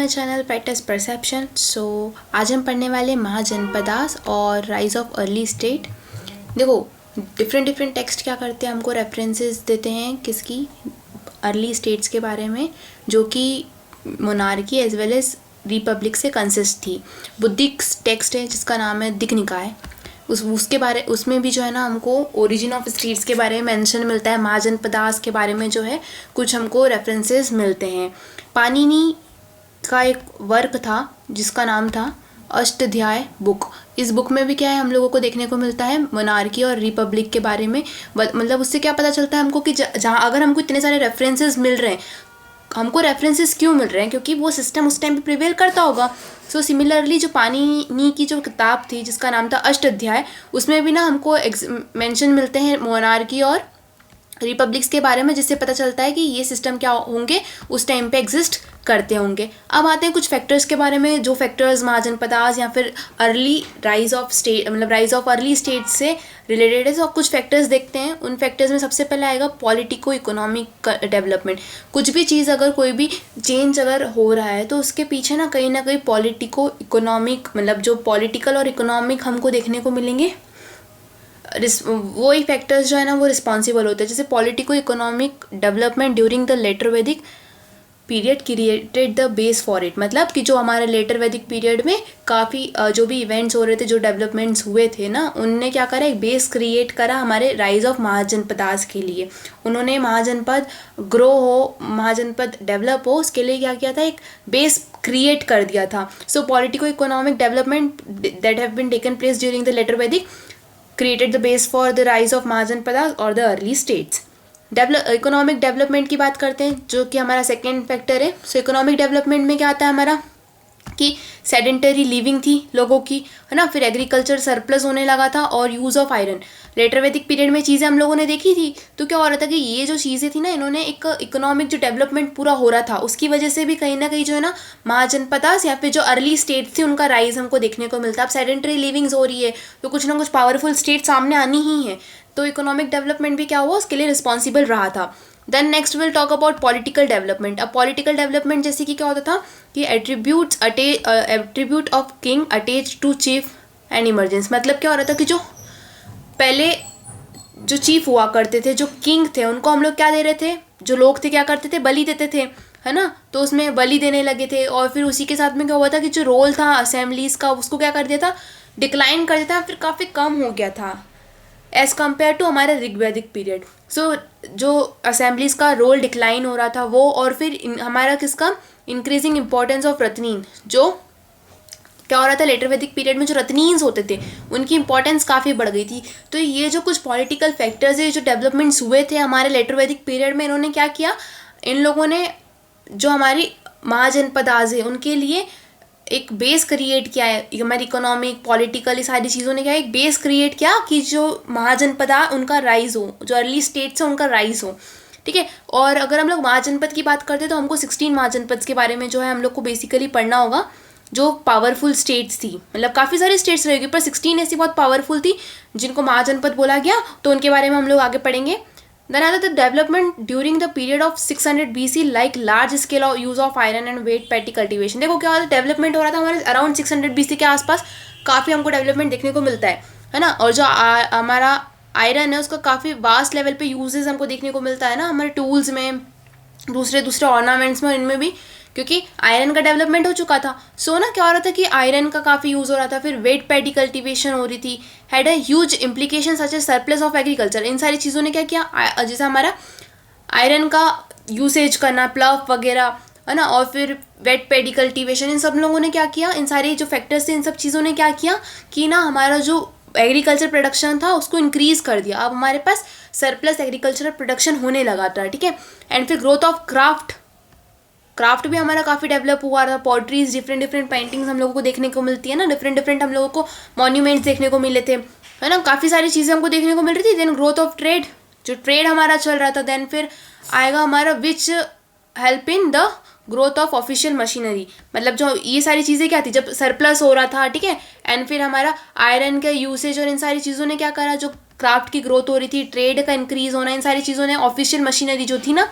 My channel practice perception. आज हम पढ़ने वाले महाजनपदास और राइज ऑफ अर्ली स्टेट। देखो, डिफरेंट टेक्स्ट क्या करते हैं, हमको रेफरेंसेस देते हैं किसकी, अर्ली स्टेट्स के बारे में, जो कि monarchy as well as republic से कंसिस्ट थी। बुद्धिक टेक्स्ट है जिसका नाम है दिक निकाय। उसमें भी जो है ना हमको ओरिजिन ऑफ स्टेट्स के बारे में मेंशन मिलता है। महाजनपदास के बारे में जो है कुछ हमको रेफरेंसेस मिलते हैं। पाणिनि का एक वर्क था जिसका नाम था अष्टाध्यायी बुक। इस बुक में भी क्या है, हम लोगों को देखने को मिलता है मोनार्की और रिपब्लिक के बारे में। मतलब उससे क्या पता चलता है हमको कि जहाँ अगर हमको इतने सारे रेफरेंसेस मिल रहे हैं, हमको रेफरेंसेस क्यों मिल रहे हैं, क्योंकि वो सिस्टम उस टाइम पे प्रिवेल करता होगा। सो सिमिलरली जो पाणिनि की जो किताब थी जिसका नाम था अष्टाध्यायी, उसमें भी ना हमको मेंशन मिलते हैं मोनार्की और रिपब्लिक्स के बारे में, जिससे पता चलता है कि ये सिस्टम क्या होंगे, उस टाइम पे एग्जिस्ट करते होंगे। अब आते हैं कुछ फैक्टर्स के बारे में, जो फैक्टर्स महाजनपदास या फिर अर्ली राइज ऑफ स्टेट, मतलब राइज ऑफ अर्ली स्टेट से रिलेटेड है। तो कुछ फैक्टर्स देखते हैं। उन फैक्टर्स में सबसे पहले आएगा पॉलिटिको इकोनॉमिक डेवलपमेंट। कुछ भी चीज़ अगर कोई भी चेंज अगर हो रहा है तो उसके पीछे ना कहीं पॉलिटिको इकोनॉमिक, मतलब जो पॉलिटिकल और इकोनॉमिक हमको देखने को मिलेंगे, वो ही फैक्टर्स जो है ना वो रिस्पॉन्सिबल होते हैं। जैसे politico economic development during the later Vedic period created the base for it. मतलब कि जो हमारे लेटर वैदिक पीरियड में काफ़ी जो भी इवेंट्स हो रहे थे, जो डेवलपमेंट्स हुए थे ना, उनने क्या करा, एक बेस क्रिएट करा हमारे राइज ऑफ महाजनपदास के लिए। उन्होंने महाजनपद ग्रो हो, महाजनपद डेवलप हो, उसके लिए क्या किया था, एक बेस क्रिएट कर दिया था। सो politico economic development that have been taken place during the later Vedic created the base for the rise of Mahajanapadas और the early states। Economic development की बात करते हैं, जो कि हमारा सेकेंड फैक्टर है। सो इकोनॉमिक डेवलपमेंट में क्या आता है हमारा, कि सेडेंटरी लिविंग थी लोगों की, है ना, फिर एग्रीकल्चर सरप्लस होने लगा था और use of iron. Letter Vedic period में चीज़ें हम लोगों ने देखी थी, तो क्या हो रहा था कि ये जो चीज़ें थी ना, इन्होंने एक इकोनॉमिक जो डेवलपमेंट पूरा हो रहा था, उसकी वजह से भी कहीं ना कहीं जो है ना महाजनपदास या फिर जो अर्ली स्टेट थी उनका राइज हमको देखने को मिलता है। अब सेडेंटरी लिविंग्स हो रही है तो कुछ ना कुछ पावरफुल स्टेट सामने आनी ही है, तो इकोनॉमिक डेवलपमेंट भी क्या हुआ, उसके लिए रिस्पॉन्सिबल रहा था। Then next will talk about political development. अब पॉलिटिकल डेवलपमेंट जैसे कि क्या होता था कि attribute of king attach to chief and emergence. मतलब क्या हो रहा था कि जो पहले जो चीफ हुआ करते थे, जो किंग थे, उनको हम लोग क्या दे रहे थे, जो लोग थे क्या करते थे, बलि देते थे, है ना। तो उसमें बलि देने लगे थे, और फिर उसी के साथ में क्या हुआ था कि जो रोल था असेंबलीज का, उसको क्या कर दिया था, डिक्लाइन कर दिया था, फिर काफ़ी कम हो गया था एज़ कम्पेयर टू हमारे ऋग्वैदिक पीरियड। सो जो असेंबलीज का रोल डिक्लाइन हो रहा था वो, और फिर हमारा किसका, इंक्रीजिंग इंपॉर्टेंस ऑफ रत्नीन। जो क्या हो रहा था, लेटर वैदिक पीरियड में जो रत्नीन्स होते थे उनकी इंपॉर्टेंस काफ़ी बढ़ गई थी। तो ये जो कुछ पॉलिटिकल फैक्टर्स है, जो डेवलपमेंट्स हुए थे हमारे लेटर वैदिक पीरियड में, इन्होंने क्या किया, इन लोगों ने जो हमारी महाजनपदास है उनके लिए एक बेस क्रिएट किया है। हमारी इकोनॉमिक पॉलिटिकल सारी चीज़ों ने क्या एक बेस क्रिएट किया कि जो महाजनपदा उनका राइज हो, जो अर्ली स्टेट्स है उनका राइज हो, ठीक है। और अगर हम लोग महाजनपद की बात करते हैं तो हमको 16 महाजनपद के बारे में जो है हम लोग को बेसिकली पढ़ना होगा, जो पावरफुल स्टेट्स थी। मतलब काफ़ी सारी स्टेट्स रहेगी, पर 16 ऐसी बहुत पावरफुल थी जिनको महाजनपद बोला गया, तो उनके बारे में हम लोग आगे पढ़ेंगे। Then आता the development during the period of 600 BC like large scale of use of iron and weight petty cultivation। देखो क्या डेवलपमेंट हो रहा था हमारे अराउंड 600 BC के आसपास, काफ़ी हमको डेवलपमेंट देखने को मिलता है ना। और जो हमारा आयरन है उसका काफ़ी वास्ट लेवल पे यूजेस हमको देखने को मिलता है ना, हमारे टूल्स में, दूसरे ऑर्नामेंट्स में, इनमें भी, क्योंकि आयरन का डेवलपमेंट हो चुका था। सो ना क्या हो रहा था कि आयरन का काफ़ी यूज़ हो रहा था, फिर वेट पैडी कल्टीवेशन हो रही थी, had a huge implication such a surplus of agriculture. इन सारी चीज़ों ने क्या किया, जैसे हमारा आयरन का यूसेज करना, प्लव वगैरह, है ना, और फिर वेट पैडी कल्टीवेशन, इन सब लोगों ने क्या किया, इन सारे जो फैक्टर्स थे, इन सब चीज़ों ने क्या किया कि ना हमारा जो एग्रीकल्चर प्रोडक्शन था उसको इंक्रीज़ कर दिया। अब हमारे पास सरप्लस एग्रीकल्चरल प्रोडक्शन होने लगा था, ठीक है। एंड फिर ग्रोथ ऑफ क्राफ्ट भी हमारा काफ़ी डेवलप हुआ था। पॉटरीज, डिफरेंट पेंटिंग्स हम लोगों को देखने को मिलती है ना, डिफरेंट हम लोगों को मॉन्यूमेंट्स देखने को मिले थे, है ना, काफ़ी सारी चीज़ें हमको देखने को मिल रही थी। देन ग्रोथ ऑफ ट्रेड, जो ट्रेड हमारा चल रहा था। देन फिर आएगा हमारा which help in the growth of official machinery. मतलब जो ये सारी चीज़ें क्या थी, जब सरप्लस हो रहा था, ठीक है, एंड फिर हमारा आयरन का यूसेज और इन सारी चीज़ों ने क्या करा, जो क्राफ्ट की ग्रोथ हो रही थी, ट्रेड का इंक्रीज होना, इन सारी चीज़ों ने ऑफिशियल मशीनरी जो थी ना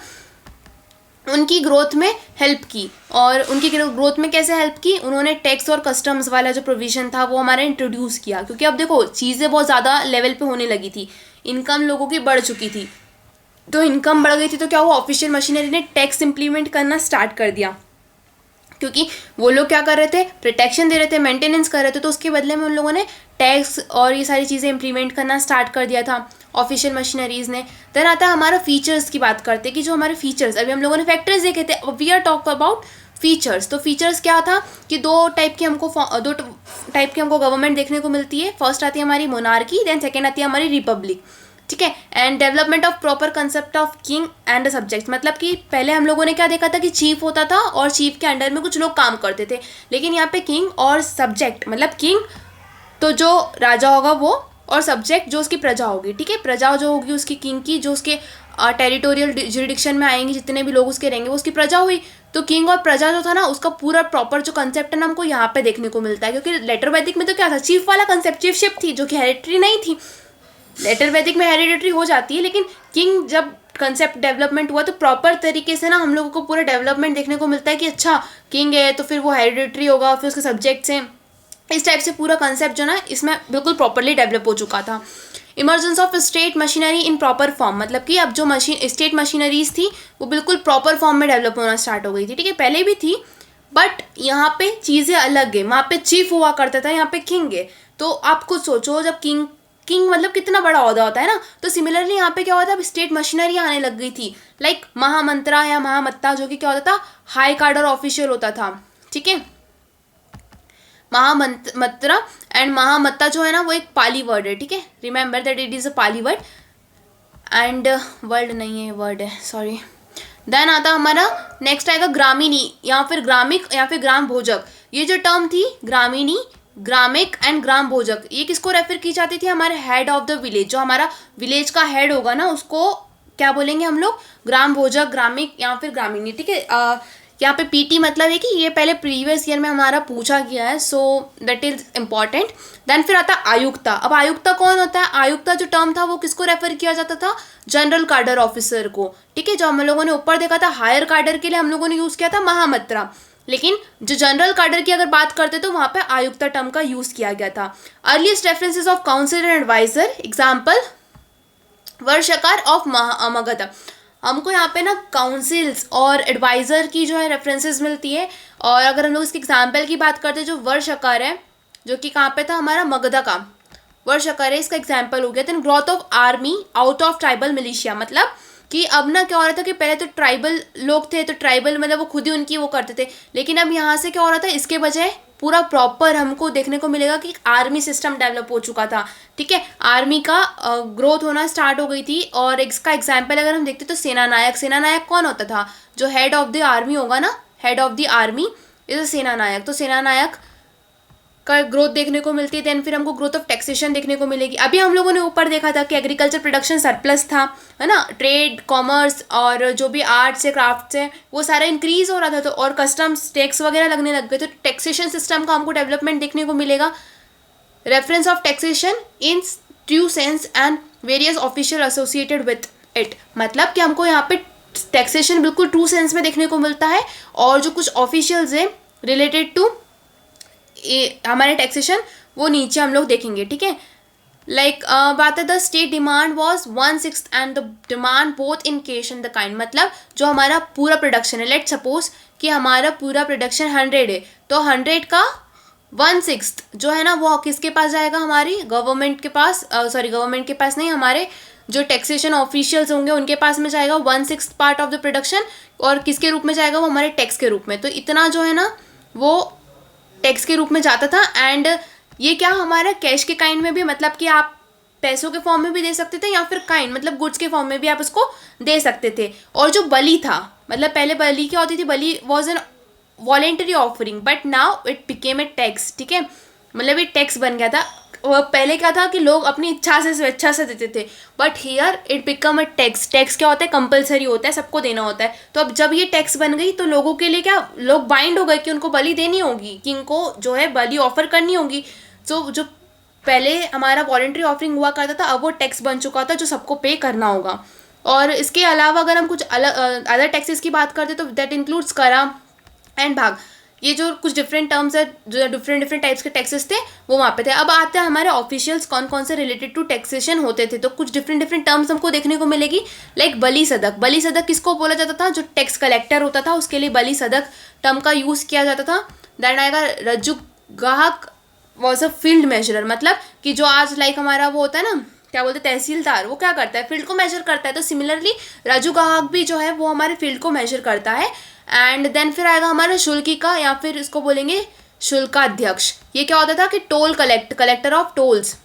उनकी ग्रोथ में हेल्प की। और उनकी ग्रोथ में कैसे हेल्प की, उन्होंने टैक्स और कस्टम्स वाला जो प्रोविज़न था वो हमारा इंट्रोड्यूस किया, क्योंकि अब देखो चीज़ें बहुत ज़्यादा लेवल पे होने लगी थी, इनकम लोगों की बढ़ चुकी थी। तो इनकम बढ़ गई थी तो क्या हुआ, ऑफिशियल मशीनरी ने टैक्स इम्प्लीमेंट करना स्टार्ट कर दिया, क्योंकि वो लोग क्या कर रहे थे, प्रोटेक्शन दे रहे थे, मेंटेनेंस कर रहे थे, तो उसके बदले में उन लोगों ने टैक्स और ये सारी चीज़ें इम्प्लीमेंट करना स्टार्ट कर दिया था ऑफिशियल मशीनरीज़ ने। देन आता है हमारा फीचर्स की बात करते हैं कि जो हमारे फीचर्स, अभी हम लोगों ने फैक्टर्स देखे थे, we are talk about features. तो फीचर्स क्या था कि दो टाइप की हमको गवर्नमेंट देखने को मिलती है। फर्स्ट आती है हमारी मोनार्की, देन सेकेंड आती है हमारी रिपब्लिक, ठीक है। And development of proper concept of king and subject, मतलब कि पहले हम लोगों ने क्या देखा था कि चीफ होता था और चीफ के अंडर में कुछ लोग काम करते थे, लेकिन यहाँ पे किंग और सब्जेक्ट, मतलब किंग तो जो राजा होगा वो, और सब्जेक्ट जो उसकी प्रजा होगी, ठीक है। प्रजा जो होगी उसकी किंग की, जो उसके टेरिटोरियल जुरिडिक्शन में आएंगे, जितने भी लोग उसके रहेंगे वो उसकी प्रजा हुई। तो किंग और प्रजा जो था ना, उसका पूरा प्रॉपर जो कंसेप्ट है ना हमको यहाँ पे देखने को मिलता है, क्योंकि लेटर वैदिक में तो क्या था, चीफ वाला कंसेप्ट, चीफशिप थी जो कि हेरिडिटरी नहीं थी। लेटर वैदिक में हेरिडिटरी हो जाती है, लेकिन किंग जब कंसेप्ट डेवलपमेंट हुआ तो प्रॉपर तरीके से ना हम लोगों को पूरा डेवलपमेंट देखने को मिलता है कि अच्छा किंग है तो फिर वो हेरिडिटरी होगा, फिर उसके सब्जेक्ट्स हैं, इस टाइप से पूरा कंसेप्ट जो ना इसमें बिल्कुल प्रॉपरली डेवलप हो चुका था। Emergence of state machinery in proper form, मतलब कि अब जो स्टेट मशीनरीज थी वो बिल्कुल प्रॉपर फॉर्म में डेवलप होना स्टार्ट हो गई थी, ठीक है। पहले भी थी बट यहाँ पे चीज़ें अलग है, वहाँ पे चीफ हुआ करता था, यहाँ पे किंग है। तो आप खुद सोचो, जब किंग मतलब कितना बड़ा ओहदा होता है ना, तो सिमिलरली यहाँ पे क्या होता है, अब स्टेट मशीनरी आने लग गई थी, लाइक महामंत्रा या महामत्ता, जो कि क्या होता था, हाई कार्डर ऑफिशियल होता था, ठीक है। महामंत्रा एंड महामत्ता जो है ना वो एक पाली वर्ड है, ठीक है, remember that it is a Pali word and word नहीं है, वर्ड है, सॉरी। देन आता हमारा नेक्स्ट आएगा ग्रामीणी या फिर ग्रामिक या फिर ग्राम भोजक। ये जो टर्म थी ग्रामीणी, ग्रामिक एंड ग्राम भोजक, ये किसको रेफर की जाती थी, हमारे हेड ऑफ द विलेज, जो हमारा विलेज का हेड होगा ना उसको क्या बोलेंगे हम लोग, ग्राम भोजक, ग्रामिक या फिर ग्रामीणी, ठीक है। यहाँ पे पीटी मतलब है कि ये पहले प्रीवियस ईयर में हमारा पूछा गया है, so that is important. Then फिर आता है आयुक्ता। अब आयुक्ता कौन होता है, आयुक्ता जो टर्म था वो किसको रेफर किया जाता था, जनरल कार्डर ऑफिसर को, ठीक है। जो हम लोगों ने ऊपर देखा था हायर कार्डर के लिए हम लोगों ने यूज़ किया था महामत्रा, लेकिन जो जनरल कार्डर की अगर बात करते तो वहाँ पे आयुक्ता टर्म का यूज़ किया गया था। Earliest references of council and adviser, example Varshakara of Magadha. हमको यहाँ पे ना काउंसिल्स और एडवाइज़र की जो है रेफरेंसेस मिलती है। और अगर हम लोग इसके एग्जाम्पल की बात करते हैं, जो वर्षकार है जो कि कहाँ पे था, हमारा मगधा का वर्षकार है, इसका एग्जाम्पल हो गया। Then growth of army out of tribal militia, मतलब कि अब ना क्या हो रहा था कि पहले तो ट्राइबल लोग थे, तो ट्राइबल मतलब वो खुद ही उनकी वो करते थे, लेकिन अब यहाँ से क्या हो रहा था, इसके बजाय पूरा प्रॉपर हमको देखने को मिलेगा कि आर्मी सिस्टम डेवलप हो चुका था, ठीक है। आर्मी का ग्रोथ होना स्टार्ट हो गई थी। और इसका एग्जाम्पल अगर हम देखते तो सेना नायक, सेना नायक कौन होता था, जो हेड ऑफ द आर्मी होगा ना, head of the army is a सेना नायक, तो सेना नायक का ग्रोथ देखने को मिलती है। देन फिर हमको ग्रोथ ऑफ टैक्सेशन देखने को मिलेगी। अभी हम लोगों ने ऊपर देखा था कि एग्रीकल्चर प्रोडक्शन सरप्लस था, है ना, ट्रेड कॉमर्स और जो भी आर्ट्स है क्राफ्ट्स है वो सारा इंक्रीज हो रहा था, तो और कस्टम्स टैक्स वगैरह लगने लग गए, तो टैक्सेशन सिस्टम का हमको डेवलपमेंट देखने को मिलेगा। Reference of taxation in true sense and various official associated with it, मतलब कि हमको यहाँ पे टैक्सेशन बिल्कुल ट्रू सेंस में देखने को मिलता है, और जो कुछ ऑफिशियल्स है रिलेटेड टू हमारे टैक्सेशन वो नीचे हम लोग देखेंगे, ठीक है। लाइक बात है the state demand was 1/6 and the demand both in case and the kind, मतलब जो हमारा पूरा प्रोडक्शन है, लेट सपोज कि हमारा पूरा प्रोडक्शन 100 है, तो 100 का 1/6 जो है ना वो किसके पास जाएगा, हमारी गवर्नमेंट के पास, सॉरी गवर्नमेंट के पास नहीं, हमारे जो टैक्सेशन ऑफिशियल्स होंगे उनके पास में जाएगा 1/6 पार्ट ऑफ द प्रोडक्शन, और किसके रूप में जाएगा, वो हमारे टैक्स के रूप में। तो इतना जो है ना वो टैक्स के रूप में जाता था। एंड ये क्या हमारा कैश के काइंड में भी, मतलब कि आप पैसों के फॉर्म में भी दे सकते थे, या फिर काइंड मतलब गुड्स के फॉर्म में भी आप उसको दे सकते थे। और जो बलि था, मतलब पहले बलि क्या होती थी, बलि was an voluntary offering but now it became a tax, ठीक है, मतलब ये टैक्स बन गया था। और पहले क्या था कि लोग अपनी इच्छा से स्वेच्छा से देते थे, but here it become a tax. Tax क्या होता है, कंपलसरी होता है, सबको देना होता है। तो अब जब ये टैक्स बन गई तो लोगों के लिए क्या, लोग बाइंड हो गए कि उनको बलि देनी होगी, कि इनको जो है बलि ऑफर करनी होगी। तो जो पहले हमारा वॉलेंट्री ऑफरिंग हुआ करता था अब वो टैक्स बन चुका था जो सबको पे करना होगा। और इसके अलावा अगर हम कुछ अलग अदर टैक्सेस की बात करते तो दैट इंक्लूड्स करा एंड भाग। ये जो कुछ डिफरेंट टर्म्स है, जो डिफरेंट डिफरेंट टाइप्स के टैक्सेस थे वो वहाँ पे थे। अब आते हैं हमारे ऑफिशियल्स कौन कौन से रिलेटेड टू टैक्सेशन होते थे। तो कुछ डिफरेंट डिफरेंट टर्म्स हमको देखने को मिलेगी, लाइक बली सदक। बली सदक किसको बोला जाता था? जो टैक्स कलेक्टर होता था उसके लिए बली सदक टर्म का यूज किया जाता था। देन आएगा रज्जु गाहक वॉज अ फील्ड मेजरर, मतलब कि जो आज लाइक हमारा वो होता है ना, क्या बोलते हैं, तहसीलदार, वो क्या करता है? फील्ड को मेजर करता है। तो सिमिलरली राजू गाहक भी जो है वो हमारे फील्ड को मेजर करता है। एंड देन फिर आएगा हमारा शुल्किका, या फिर इसको बोलेंगे शुल्काध्यक्ष। ये क्या होता था कि टोल कलेक्टर ऑफ टोल्स,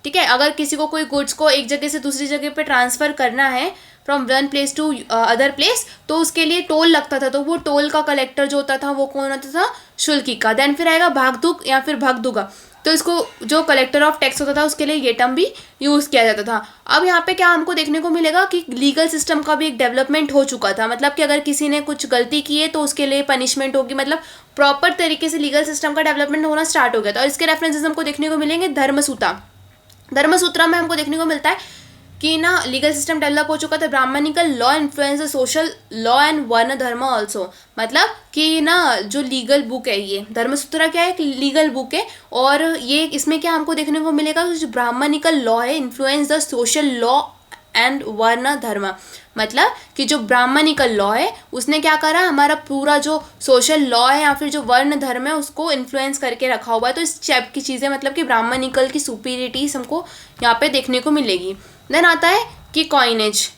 ठीक है। अगर किसी को कोई गुड्स को एक जगह से दूसरी जगह पे ट्रांसफ़र करना है from one place to other place, तो उसके लिए टोल लगता था। तो वो टोल का कलेक्टर जो होता था वो कौन होता था? शुल्किका। देन फिर आएगा भागदुग या फिर भगदुगा। तो इसको जो कलेक्टर ऑफ टैक्स होता था उसके लिए ये टर्म भी यूज़ किया जाता था। अब यहाँ पे क्या हमको देखने को मिलेगा कि लीगल सिस्टम का भी एक डेवलपमेंट हो चुका था। मतलब कि अगर किसी ने कुछ गलती की है तो उसके लिए पनिशमेंट होगी, मतलब प्रॉपर तरीके से लीगल सिस्टम का डेवलपमेंट होना स्टार्ट हो गया था। और इसके रेफरेंसेस हमको देखने को मिलेंगे धर्मसूत्रा में हमको देखने को मिलता है कि ना लीगल सिस्टम डेवलप हो चुका था। Brahmanical law influence social law and varna dharma also, मतलब कि ना जो लीगल बुक है, ये धर्मसूत्रा क्या है? एक लीगल बुक है। और ये इसमें क्या हमको देखने को मिलेगा कि जो ब्राह्मणिकल लॉ है influence the social law and varna धर्म, मतलब कि जो ब्राह्मणिकल लॉ है उसने क्या करा, हमारा पूरा जो सोशल लॉ है या फिर जो वर्ण धर्म है उसको इन्फ्लुएंस करके रखा हुआ है। तो इस टाइप की चीज़ें, मतलब कि ब्राह्मणिकल की सुपीरियरिटीज हमको यहाँ पे देखने को मिलेगी। देन आता है कि कॉइनेज।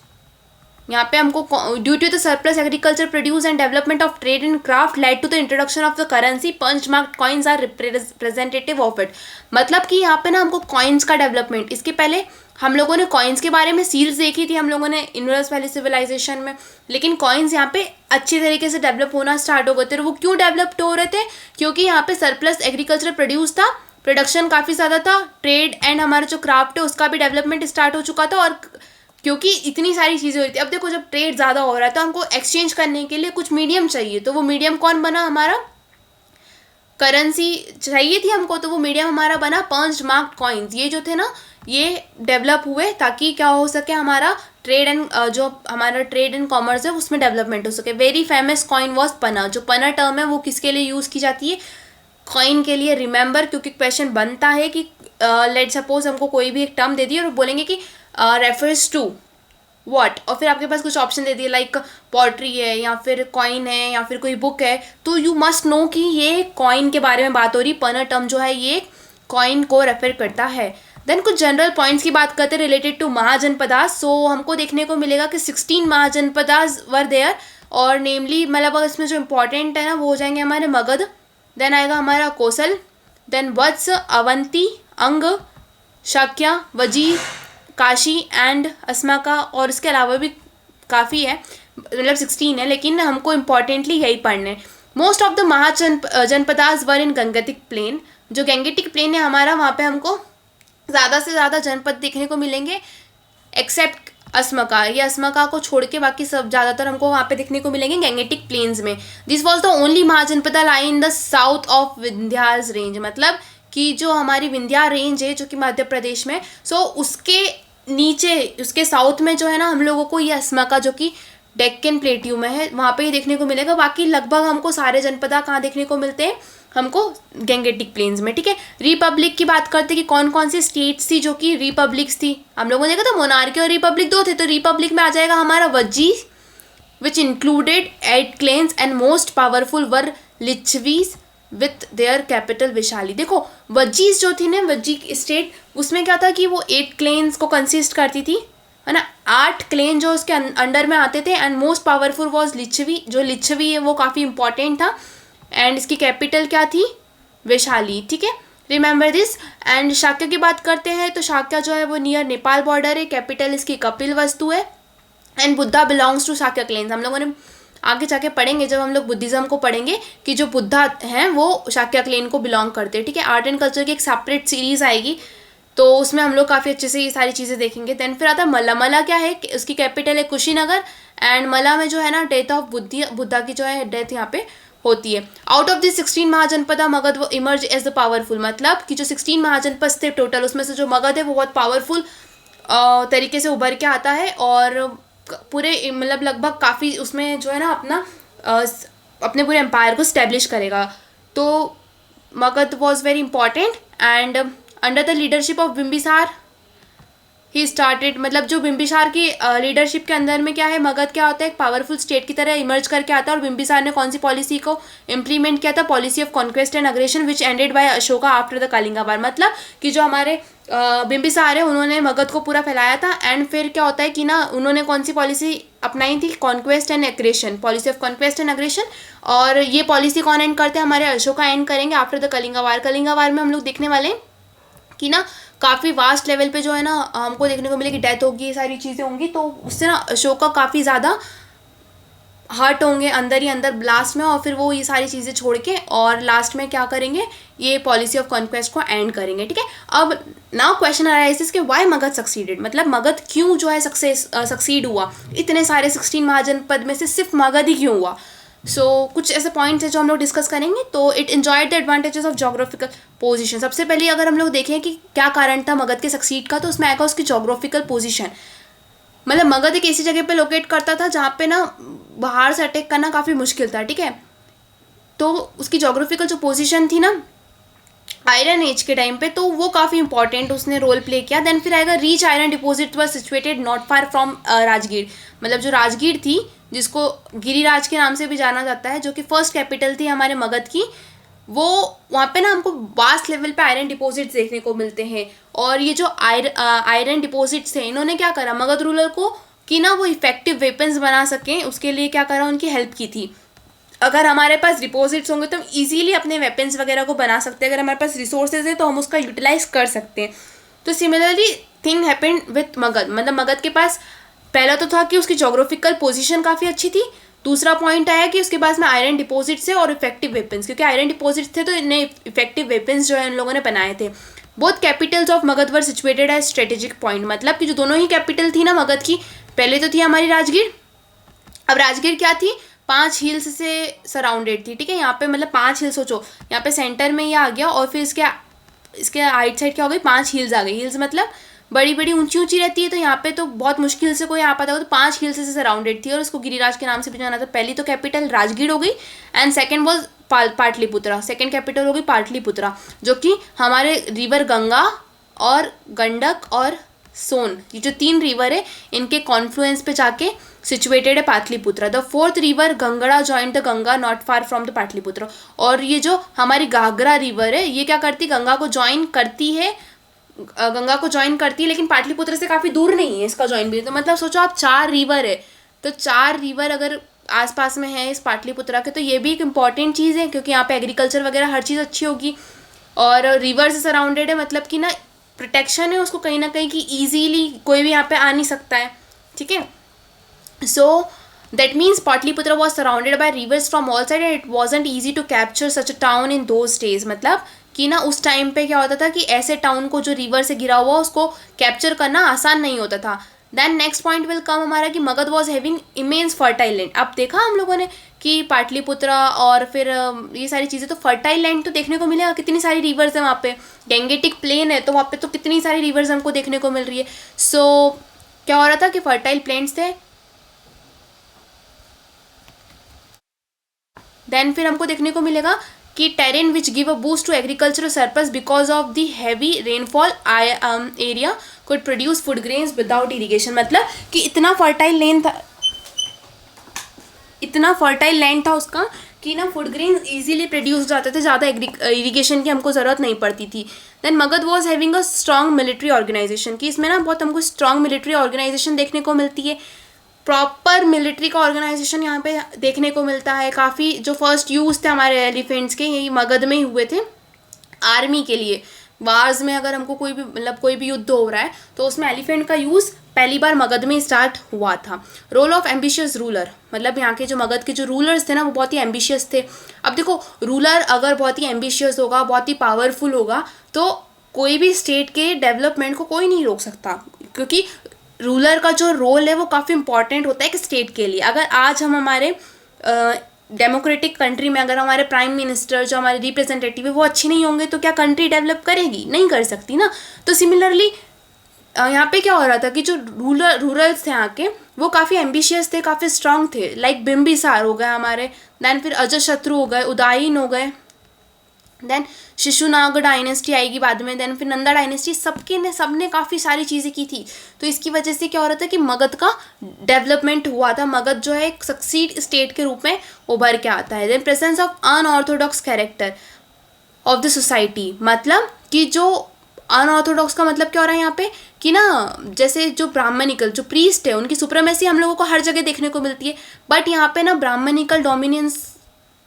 यहाँ पे हमको due to the surplus agriculture produce and development of trade and craft led to the introduction of the currency punch marked coins are representative of it. मतलब कि यहाँ पे ना हमको कॉइन्स का डेवलपमेंट, इसके पहले हम लोगों ने कॉइन्स के बारे में सील्स देखी थी हम लोगों ने इंडस वैली सिविलाइजेशन में, लेकिन कॉइन्स यहाँ पे अच्छे तरीके से डेवलप होना स्टार्ट हो गए थे। वो क्यों डेवलप हो रहे थे? क्योंकि यहाँ पे सरप्लस एग्रीकल्चर प्रोड्यूस था, प्रोडक्शन काफ़ी ज़्यादा था, ट्रेड एंड हमारा जो क्राफ्ट है उसका भी डेवलपमेंट स्टार्ट हो चुका था। और क्योंकि इतनी सारी चीज़ें हो रही थी, अब देखो जब ट्रेड ज़्यादा हो रहा है तो हमको एक्सचेंज करने के लिए कुछ मीडियम चाहिए। तो वो मीडियम कौन बना? हमारा करेंसी चाहिए थी हमको, तो वो मीडियम हमारा बना पंच मार्क्ड कॉइन्स। ये जो थे ना ये डेवलप हुए ताकि क्या हो सके, हमारा ट्रेड एंड जो हमारा ट्रेड एंड कॉमर्स है उसमें डेवलपमेंट हो सके। वेरी फेमस कॉइन वॉज पना। जो पना टर्म है वो किसके लिए यूज़ की जाती है? कॉइन के लिए। रिमेंबर, क्योंकि क्वेश्चन बनता है कि लेट सपोज हमको कोई भी एक टर्म दे दी और बोलेंगे कि रेफर्स टू व्हाट, और फिर आपके पास कुछ ऑप्शन दे दिए लाइक पॉटरी है या फिर कॉइन है या फिर कोई बुक है, तो यू मस्ट नो कि ये कॉइन के बारे में बात हो रही। पना टर्म जो है ये कॉइन को रेफर करता है। देन कुछ जनरल पॉइंट्स की बात करते हैं रिलेटेड टू महाजनपदास। सो हमको देखने को मिलेगा कि 16 महाजनपदास वर देयर, और नेमली मतलब इसमें जो इम्पोर्टेंट है ना वो हो जाएंगे हमारे मगध, देन आएगा हमारा कोसल, देन वत्स, अवंती, अंग, शाक्या, वजीर, काशी एंड अस्माका। और इसके अलावा भी काफ़ी है, मतलब 16 है, लेकिन हमको इम्पॉर्टेंटली यही पढ़ने। Most of the mahajanapadas were in Gangetic plain. जो गंगेटिक प्लेन है हमारा, वहाँ पे हमको ज़्यादा से ज़्यादा जनपद देखने को मिलेंगे एक्सेप्ट अस्मका। ये अस्मका को छोड़ के बाकी सब ज़्यादातर हमको वहाँ पे देखने को मिलेंगे गैंगेटिक प्लेन्स में। This was the only Mahajanapada lie in the south of Vindhyas range, मतलब कि जो हमारी विंध्या रेंज है जो कि मध्य प्रदेश में, सो उसके नीचे उसके साउथ में जो है ना हम लोगों को ये अस्मका जो कि डेक्कन प्लेट्यू में है वहाँ पे ही देखने को मिलेगा। बाकी लगभग हमको सारे जनपदा कहाँ देखने को मिलते हैं? हमको गैंगेटिक प्लेन्स में, ठीक है। रिपब्लिक की बात करते कि कौन कौन सी स्टेट्स थी जो कि रिपब्लिक्स थी। हम लोगों ने देखा था मोनार्की और रिपब्लिक दो थे, तो रिपब्लिक में आ जाएगा हमारा Vajji which included 8 clans and most powerful were Licchavis with their capital Vaishali. देखो वज्जीज जो थी ना, वज्जी स्टेट, उसमें क्या था कि वो 8 क्लेन्स को कंसिस्ट करती थी, है ना। 8 क्लेन जो उसके अंडर में आते थे and most powerful was Licchavi. जो लिच्छवी है वो काफ़ी इंपॉर्टेंट था एंड इसकी कैपिटल क्या थी? वैशाली, ठीक है, रिमेंबर दिस। एंड शाक्य की बात करते हैं तो शाक्य जो है वो नियर नेपाल बॉर्डर है, कैपिटल इसकी कपिल वस्तु है and Buddha belongs to Shakya clans. हम लोगों ने आगे जाके पढ़ेंगे जब हम लोग बुद्धिज़्म को पढ़ेंगे कि जो बुद्धा हैं वो शाक्य क्लेन को बिलोंग करते हैं, ठीक है। आर्ट एंड कल्चर की एक सेपरेट सीरीज़ आएगी तो उसमें हम लोग काफ़ी अच्छे से ये सारी चीज़ें देखेंगे। देन फिर आता है मला। मला क्या है? उसकी कैपिटल है कुशीनगर एंड मला में जो है ना डेथ ऑफ बुद्धा की जो है डेथ यहाँ पे होती है। Out of this 16 Mahajanapada Magadh वो इमर्ज एज द पावरफुल, मतलब कि जो 16 महाजनपद थे टोटल उसमें से जो मगध है वो बहुत पावरफुल तरीके से उभर के आता है और पूरे मतलब लगभग काफ़ी उसमें जो है ना अपना अपने पूरे एम्पायर को स्टैब्लिश करेगा। तो Magadh was very important and under the leadership of Bimbisara he started, मतलब जो बिम्बिसार की लीडरशिप के अंदर में क्या है, मगध क्या होता है, एक पावरफुल स्टेट की तरह इमर्ज करके आता है। और बिम्बिसार ने कौन सी पॉलिसी को इम्प्लीमेंट किया था, policy of conquest and aggression which ended by Ashoka after the Kalinga war. मतलब कि जो हमारे बिम्बिसार है उन्होंने मगध को पूरा फैलाया था एंड फिर क्या होता है कि ना उन्होंने कौन सी पॉलिसी अपनाई थी, conquest and aggression, policy of conquest and aggression. और ये पॉलिसी कौन एंड करते हैं, हमारे अशोका एंड करेंगे आफ्टर द कलिंगा वार। कलिंगा वार में हम लोग देखने वाले हैं कि ना काफ़ी वास्ट लेवल पे जो है ना हमको देखने को मिलेगी डेथ होगी, ये सारी चीज़ें होंगी। तो उससे ना अशोका काफ़ी ज़्यादा हर्ट होंगे अंदर ही अंदर ब्लास्ट में, और फिर वो ये सारी चीज़ें छोड़ के और लास्ट में क्या करेंगे, ये पॉलिसी ऑफ कॉन्क्वेस्ट को एंड करेंगे। ठीक है, अब नाउ क्वेश्चन अराइजेस कि व्हाई मगध सक्सीडेड, मतलब मगध क्यों जो है सक्सीड हुआ, इतने सारे 16 महाजनपद में से सिर्फ मगध ही क्यों हुआ। कुछ ऐसे पॉइंट्स हैं जो हम लोग डिस्कस करेंगे। तो it enjoyed the advantages of geographical position. सबसे पहले अगर हम लोग देखें कि क्या कारण था मगध के सक्सीड का, तो उसमें आएगा उसकी जोग्राफिकल पोजीशन। मतलब मगध एक ऐसी जगह पे लोकेट करता था जहाँ पे ना बाहर से अटैक करना काफ़ी मुश्किल था। ठीक है, तो उसकी जोग्राफिकल जो पोजीशन थी ना आयरन एज के टाइम पे, तो वो काफ़ी इंपॉर्टेंट उसने रोल प्ले किया। देन फिर आएगा reach iron deposit were situated not far from Rajgir. मतलब जो राजगीर थी, जिसको गिरिराज के नाम से भी जाना जाता है, जो कि फर्स्ट कैपिटल थी हमारे मगध की, वो वहाँ पे ना हमको वास्ट लेवल पे आयरन डिपॉजिट्स देखने को मिलते हैं। और ये जो आयरन डिपॉजिट्स थे, इन्होंने क्या करा, मगध रूलर को कि ना वो इफेक्टिव वेपन्स बना सकें, उसके लिए क्या करा, उनकी हेल्प की थी। अगर हमारे पास डिपॉजिट्स होंगे तो हम इजीली अपने वेपन्स वगैरह को बना सकते हैं। अगर हमारे पास रिसोर्सेज है तो हम उसका यूटिलाइज कर सकते हैं। तो similarly thing happened with Magadh. मतलब मगध के पास पहला तो था कि उसकी जोग्राफिकल पोजीशन काफ़ी अच्छी थी, दूसरा पॉइंट आया कि उसके पास में आयरन डिपॉजिट्स है और इफेक्टिव वेपन्स, क्योंकि आयरन डिपॉजिट्स थे तो इन्हें इफेक्टिव वेपन्स जो है उन लोगों ने बनाए थे। Both capitals of Magadha were situated as strategic point. मतलब कि जो दोनों ही कैपिटल थी ना मगध की, पहले तो थी हमारी राजगीर। अब राजगीर क्या थी, 5 हिल्स से सराउंडेड थी। ठीक है, यहाँ पे मतलब 5 हिल्स, सोचो यहाँ पे सेंटर में ये आ गया और फिर इसके राइट साइड क्या हो गई, 5 हिल्स आ गई। हिल्स मतलब बड़ी बड़ी ऊंची ऊंची रहती है, तो यहाँ पे तो बहुत मुश्किल से कोई आ पाता होगा। तो 5 हिल्स से सराउंडेड थी और उसको गिरिराज के नाम से भी जाना था। पहली तो कैपिटल राजगीर हो गई and second was Pataliputra. Second capital हो गई पाटलिपुत्रा, जो कि हमारे रिवर गंगा और गंडक और सोन, ये जो 3 रिवर है, इनके कॉन्फ्लुएंस पे जाके सिचुएटेड है पाटलिपुत्रा। द 4th रिवर गंगड़ा joined the Ganga not far from the Pataliputra. और ये जो हमारी घाघरा रिवर है, ये क्या करती, गंगा को ज्वाइन करती है, लेकिन पाटलिपुत्र से काफ़ी दूर नहीं है इसका ज्वाइन भी। तो मतलब सोचो आप 4 रिवर है, तो 4 रिवर अगर आसपास में है इस पाटलिपुत्रा के, तो ये भी एक इम्पॉर्टेंट चीज़ है, क्योंकि यहाँ पे एग्रीकल्चर वगैरह हर चीज़ अच्छी होगी। और रिवर से सराउंडेड है, मतलब कि ना प्रोटेक्शन है उसको कहीं ना कहीं कि ईजीली कोई भी यहाँ पे आ नहीं सकता है। ठीक है, so that means Patliputra was surrounded by rivers from all sides and it wasn't easy to capture such a town in those days। मतलब कि ना उस टाइम पे क्या होता था कि ऐसे टाउन को जो रिवर से घिरा हुआ उसको कैप्चर करना आसान नहीं होता था। Then next point will come हमारा कि Magadha was having immense fertile land. अब देखा हम लोगों ने कि पाटलिपुत्रा और फिर ये सारी चीज़ें, तो फर्टाइल लैंड तो देखने को मिलेगा, कितनी सारी रिवर्स है वहाँ पे, गैंगेटिक प्लेन है तो वहाँ पे तो कितनी सारी रिवर्स हमको देखने को मिल रही है। क्या हो रहा था कि फर्टाइल प्लेन्स थे। देन फिर हमको देखने को मिलेगा कि terrain which give a boost to agricultural surplus because of the heavy rainfall area could produce food grains without irrigation. मतलब कि इतना फर्टाइल लैंड था उसका कि ना फूड ग्रेन्स इजीली प्रोड्यूस जाते थे, ज़्यादा इरीगेशन की हमको ज़रूरत नहीं पड़ती थी। Then Magadha was having a strong military organisation, कि इसमें ना बहुत हमको स्ट्रॉन्ग मिलिट्री ऑर्गेनाइजेशन देखने को मिलती है। प्रॉपर मिलिट्री का ऑर्गेनाइजेशन यहाँ पे देखने को मिलता है। काफ़ी जो फर्स्ट यूज़ थे हमारे एलिफेंट्स के, यही मगध में ही हुए थे आर्मी के लिए। वार्स में अगर हमको कोई भी युद्ध हो रहा है तो उसमें एलिफेंट का यूज़ पहली बार मगध में स्टार्ट हुआ था। रोल ऑफ एम्बिशियस रूलर, मतलब यहाँ के जो मगध के जो रूलर्स थे ना वो बहुत ही एम्बिशियस थे। अब देखो रूलर अगर बहुत ही एम्बिशियस होगा, बहुत ही पावरफुल होगा, तो कोई भी स्टेट के डेवलपमेंट को कोई नहीं रोक सकता, क्योंकि रूलर का जो रोल है वो काफ़ी इंपॉर्टेंट होता है एक स्टेट के लिए। अगर आज हम हमारे डेमोक्रेटिक कंट्री में अगर हमारे प्राइम मिनिस्टर जो हमारे रिप्रेजेंटेटिव है वो अच्छे नहीं होंगे तो क्या कंट्री डेवलप करेगी, नहीं कर सकती ना। तो सिमिलरली यहाँ पे क्या हो रहा था कि जो रूरल्स थे यहाँ के वो काफ़ी एम्बिशियस थे, काफ़ी स्ट्रांग थे, लाइक बिम्बिसार हो गए हमारे, देन फिर अजातशत्रु हो गए, उदयन हो गए, देन शिशुनाग डायनेस्टी आएगी बाद में, देन फिर नंदा डायनेस्टी, सबने काफ़ी सारी चीज़ें की थी। तो इसकी वजह से क्या हो रहा था कि मगध का डेवलपमेंट हुआ था, मगध जो है एक सक्सीड स्टेट के रूप में उभर के आता है। Then presence of unorthodox character of the society, मतलब कि जो अनऑर्थोडॉक्स का मतलब क्या हो रहा है यहाँ पे कि ना, जैसे जो ब्राह्मणिकल जो प्रीस्ट है उनकी सुप्रीमेसी हम लोगों को हर जगह देखने को मिलती है, बट यहाँ पे ना ब्राह्मणिकल डोमिनेंस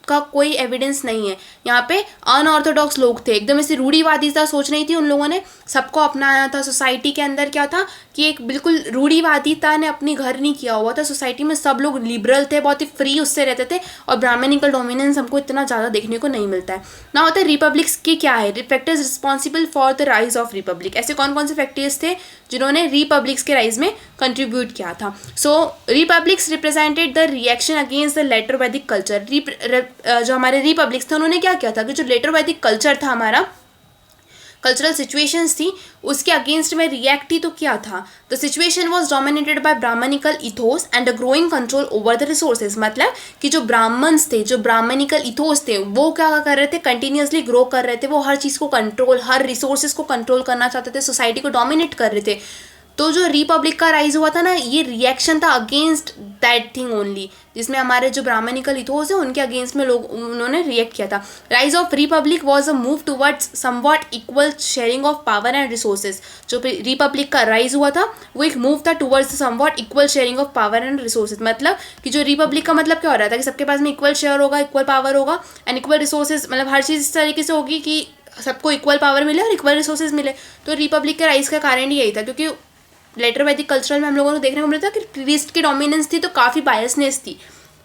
का कोई एविडेंस नहीं है। यहाँ पे अनऑर्थोडॉक्स लोग थे, एकदम ऐसे रूढ़ीवादी सा सोच नहीं थी उन लोगों ने, सबको अपनाया था। सोसाइटी के अंदर क्या था कि एक बिल्कुल रूढ़ीवादिता ने अपनी घर नहीं किया हुआ था, सोसाइटी में सब लोग लिबरल थे, बहुत ही फ्री उससे रहते थे, और ब्राह्मणिकल डोमिनेंस हमको इतना ज़्यादा देखने को नहीं मिलता है ना। होता है रिपब्लिक्स की क्या है, factors responsible for the rise of Republic, ऐसे कौन कौन से फैक्टर्स थे जिन्होंने रिपब्लिक्स के राइज में कंट्रीब्यूट किया था। So republics represented the reaction against the later Vedic culture. जो हमारे रिपब्लिक्स थे उन्होंने क्या किया था कि जो लेटर वैदिक कल्चर था, हमारा कल्चरल सिचुएशंस थी, उसके अगेंस्ट में रिएक्ट ही तो किया था। The situation was dominated by Brahmanical ethos and the growing control over the resources, मतलब कि जो ब्राह्मण्स थे, जो ब्राह्मणिकल इथोस थे, वो क्या कर रहे थे, कंटिन्यूसली ग्रो कर रहे थे, वो हर चीज़ को कंट्रोल, हर रिसोर्सेज को कंट्रोल करना चाहते थे, सोसाइटी को डोमिनेट कर रहे थे। तो जो रिपब्लिक का राइज हुआ था ना, ये रिएक्शन था अगेंस्ट दैट थिंग ओनली, जिसमें हमारे जो ब्राह्मणिकल इथोस है उनके अगेंस्ट में उन्होंने रिएक्ट किया था। Rise of Republic was a move towards somewhat equal sharing of power and resources. जो रिपब्लिक का राइज हुआ था वो एक मूव था towards somewhat equal sharing of power and resources, मतलब कि जो रिपब्लिक का मतलब क्या हो रहा था कि सबके पास में इक्वल शेयर होगा, इक्वल पावर होगा एंड इक्वल रिसोर्सेज, मतलब हर चीज़ इस तरीके से होगी कि सबको इक्वल पावर मिले और इक्वल रिसोर्सेज मिले। तो रिपब्लिक के राइज का कारण यही था, क्योंकि लेटर वैदिक कल्चरल में हम लोगों को देखने को मिलता था कि प्रीस्ट की डोमिनेंस थी तो काफ़ी बायसनेस थी।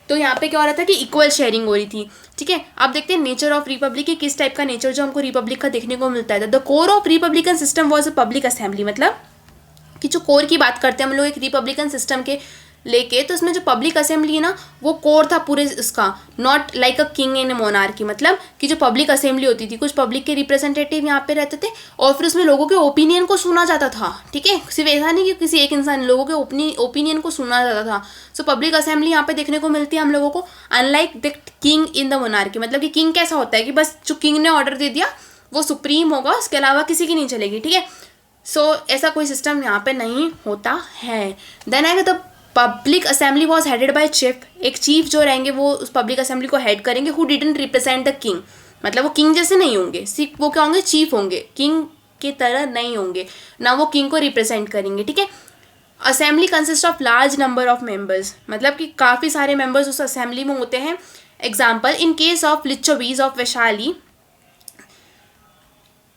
तो यहाँ पे क्या हो रहा था कि इक्वल शेयरिंग हो रही थी। ठीक है, अब देखते हैं नेचर ऑफ रिपब्लिक की, किस टाइप का नेचर जो हमको रिपब्लिक का देखने को मिलता है। The core of Republican system was a public assembly, मतलब कि जो कोर की बात करते हैं हम लोग एक रिपब्लिकन सिस्टम के लेके, तो इसमें जो पब्लिक असेंबली है ना वो कोर था पूरे इसका, not like a king in A monarchy, मतलब कि जो पब्लिक असेंबली होती थी, कुछ पब्लिक के रिप्रेजेंटेटिव यहाँ पे रहते थे और फिर उसमें लोगों के ओपिनियन को सुना जाता था। ठीक है, सिर्फ ऐसा नहीं कि किसी एक इंसान, लोगों के ओपिनियन को सुना जाता था। सो पब्लिक असेंबली यहाँ पे देखने को मिलती है हम लोगों को, unlike the king in the monarchy, मतलब कि किंग कैसा होता है कि बस जो किंग ने ऑर्डर दे दिया वो सुप्रीम होगा, उसके अलावा किसी की नहीं चलेगी। ठीक है, सो ऐसा कोई सिस्टम यहाँ पे नहीं होता है। देन आएगा the public assembly was headed by chief, एक चीफ जो रहेंगे वो उस पब्लिक असेंबली को हेड करेंगे, who didn't represent the king, मतलब वो किंग जैसे नहीं होंगे, सिर्फ वो क्या होंगे, चीफ होंगे, किंग की तरह नहीं होंगे ना, वो किंग को रिप्रेजेंट करेंगे। ठीक है, assembly consist of large number of members, मतलब कि काफ़ी सारे मेंबर्स उस असेंबली में होते हैं। Example, in case of Licchavis of Vaishali,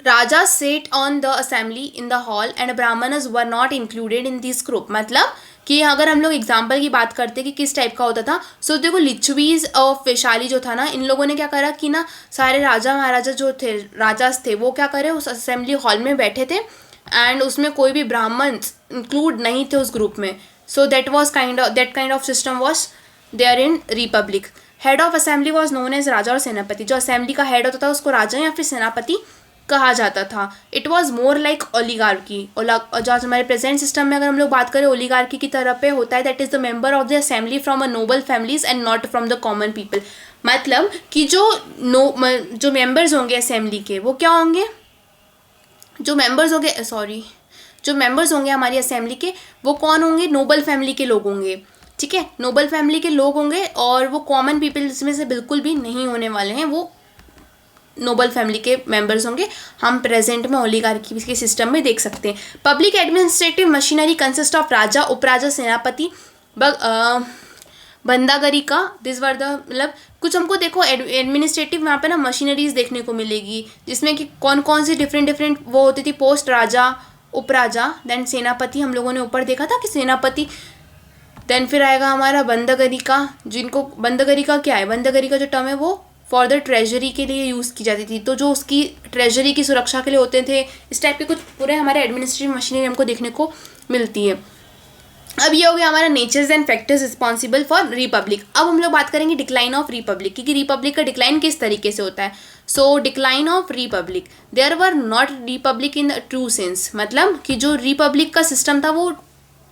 Raja set on the assembly in the hall and Brahmanas were not included in this group, मतलब कि अगर हम लोग एग्जाम्पल की बात करते हैं कि किस टाइप का होता था, सो देखो लिच्छवीज ऑफ वैशाली जो था ना, इन लोगों ने क्या करा कि ना सारे राजा महाराजा जो थे, राजास थे, वो क्या करे उस असेंबली हॉल में बैठे थे एंड उसमें कोई भी ब्राह्मण इंक्लूड नहीं थे उस ग्रुप में। So that kind of system was there in republic. Head of assembly was known as raja और सेनापति, जो असेंबली का हेड होता था उसको राजा या फिर सेनापति कहा जाता था। It was more like oligarchy, जो आज हमारे प्रेजेंट सिस्टम में अगर हम लोग बात करें ओलिगार्की की तरफ पे होता है, that is the member of the assembly from a Nobel families and not from the common people, मतलब कि जो मेंबर्स होंगे असेंबली के वो क्या होंगे, जो मेंबर्स होंगे हमारी असेंबली के वो कौन होंगे, नोबल फैमिली के लोग होंगे। ठीक है, नोबल फैमिली के लोग होंगे और वो कॉमन पीपल्स में से बिल्कुल भी नहीं होने वाले हैं, वो नोबल फैमिली के मेंबर्स होंगे। हम प्रेजेंट में ओलिगार्की के सिस्टम में देख सकते हैं। Public administrative machinery consist of raja, uparaja, senapati, bhandagarika, this were the, मतलब कुछ हमको देखो एडमिनिस्ट्रेटिव यहाँ पे ना मशीनरीज देखने को मिलेगी, जिसमें कि कौन कौन सी डिफरेंट वो होती थी पोस्ट, राजा, उपराजा, देन सेनापति, हम लोगों ने ऊपर देखा था कि सेनापति, देन फिर आएगा हमारा बंदागरिका, जिनको बंदागरिका क्या है, बंदागरिका जो टर्म है वो फॉर द ट्रेजरी के लिए यूज़ की जाती थी, तो जो उसकी ट्रेजरी की सुरक्षा के लिए होते थे, इस टाइप के कुछ पूरे हमारे एडमिनिस्ट्रेटिव मशीनरी हमको देखने को मिलती है। अब ये हो गया हमारा natures and factors responsible for republic. अब हम लोग बात करेंगे डिक्लाइन ऑफ रिपब्लिक, क्योंकि रिपब्लिक का डिक्लाइन किस तरीके से होता है। So decline of republic, there were not republic in the true sense, मतलब कि जो रिपब्लिक का सिस्टम था वो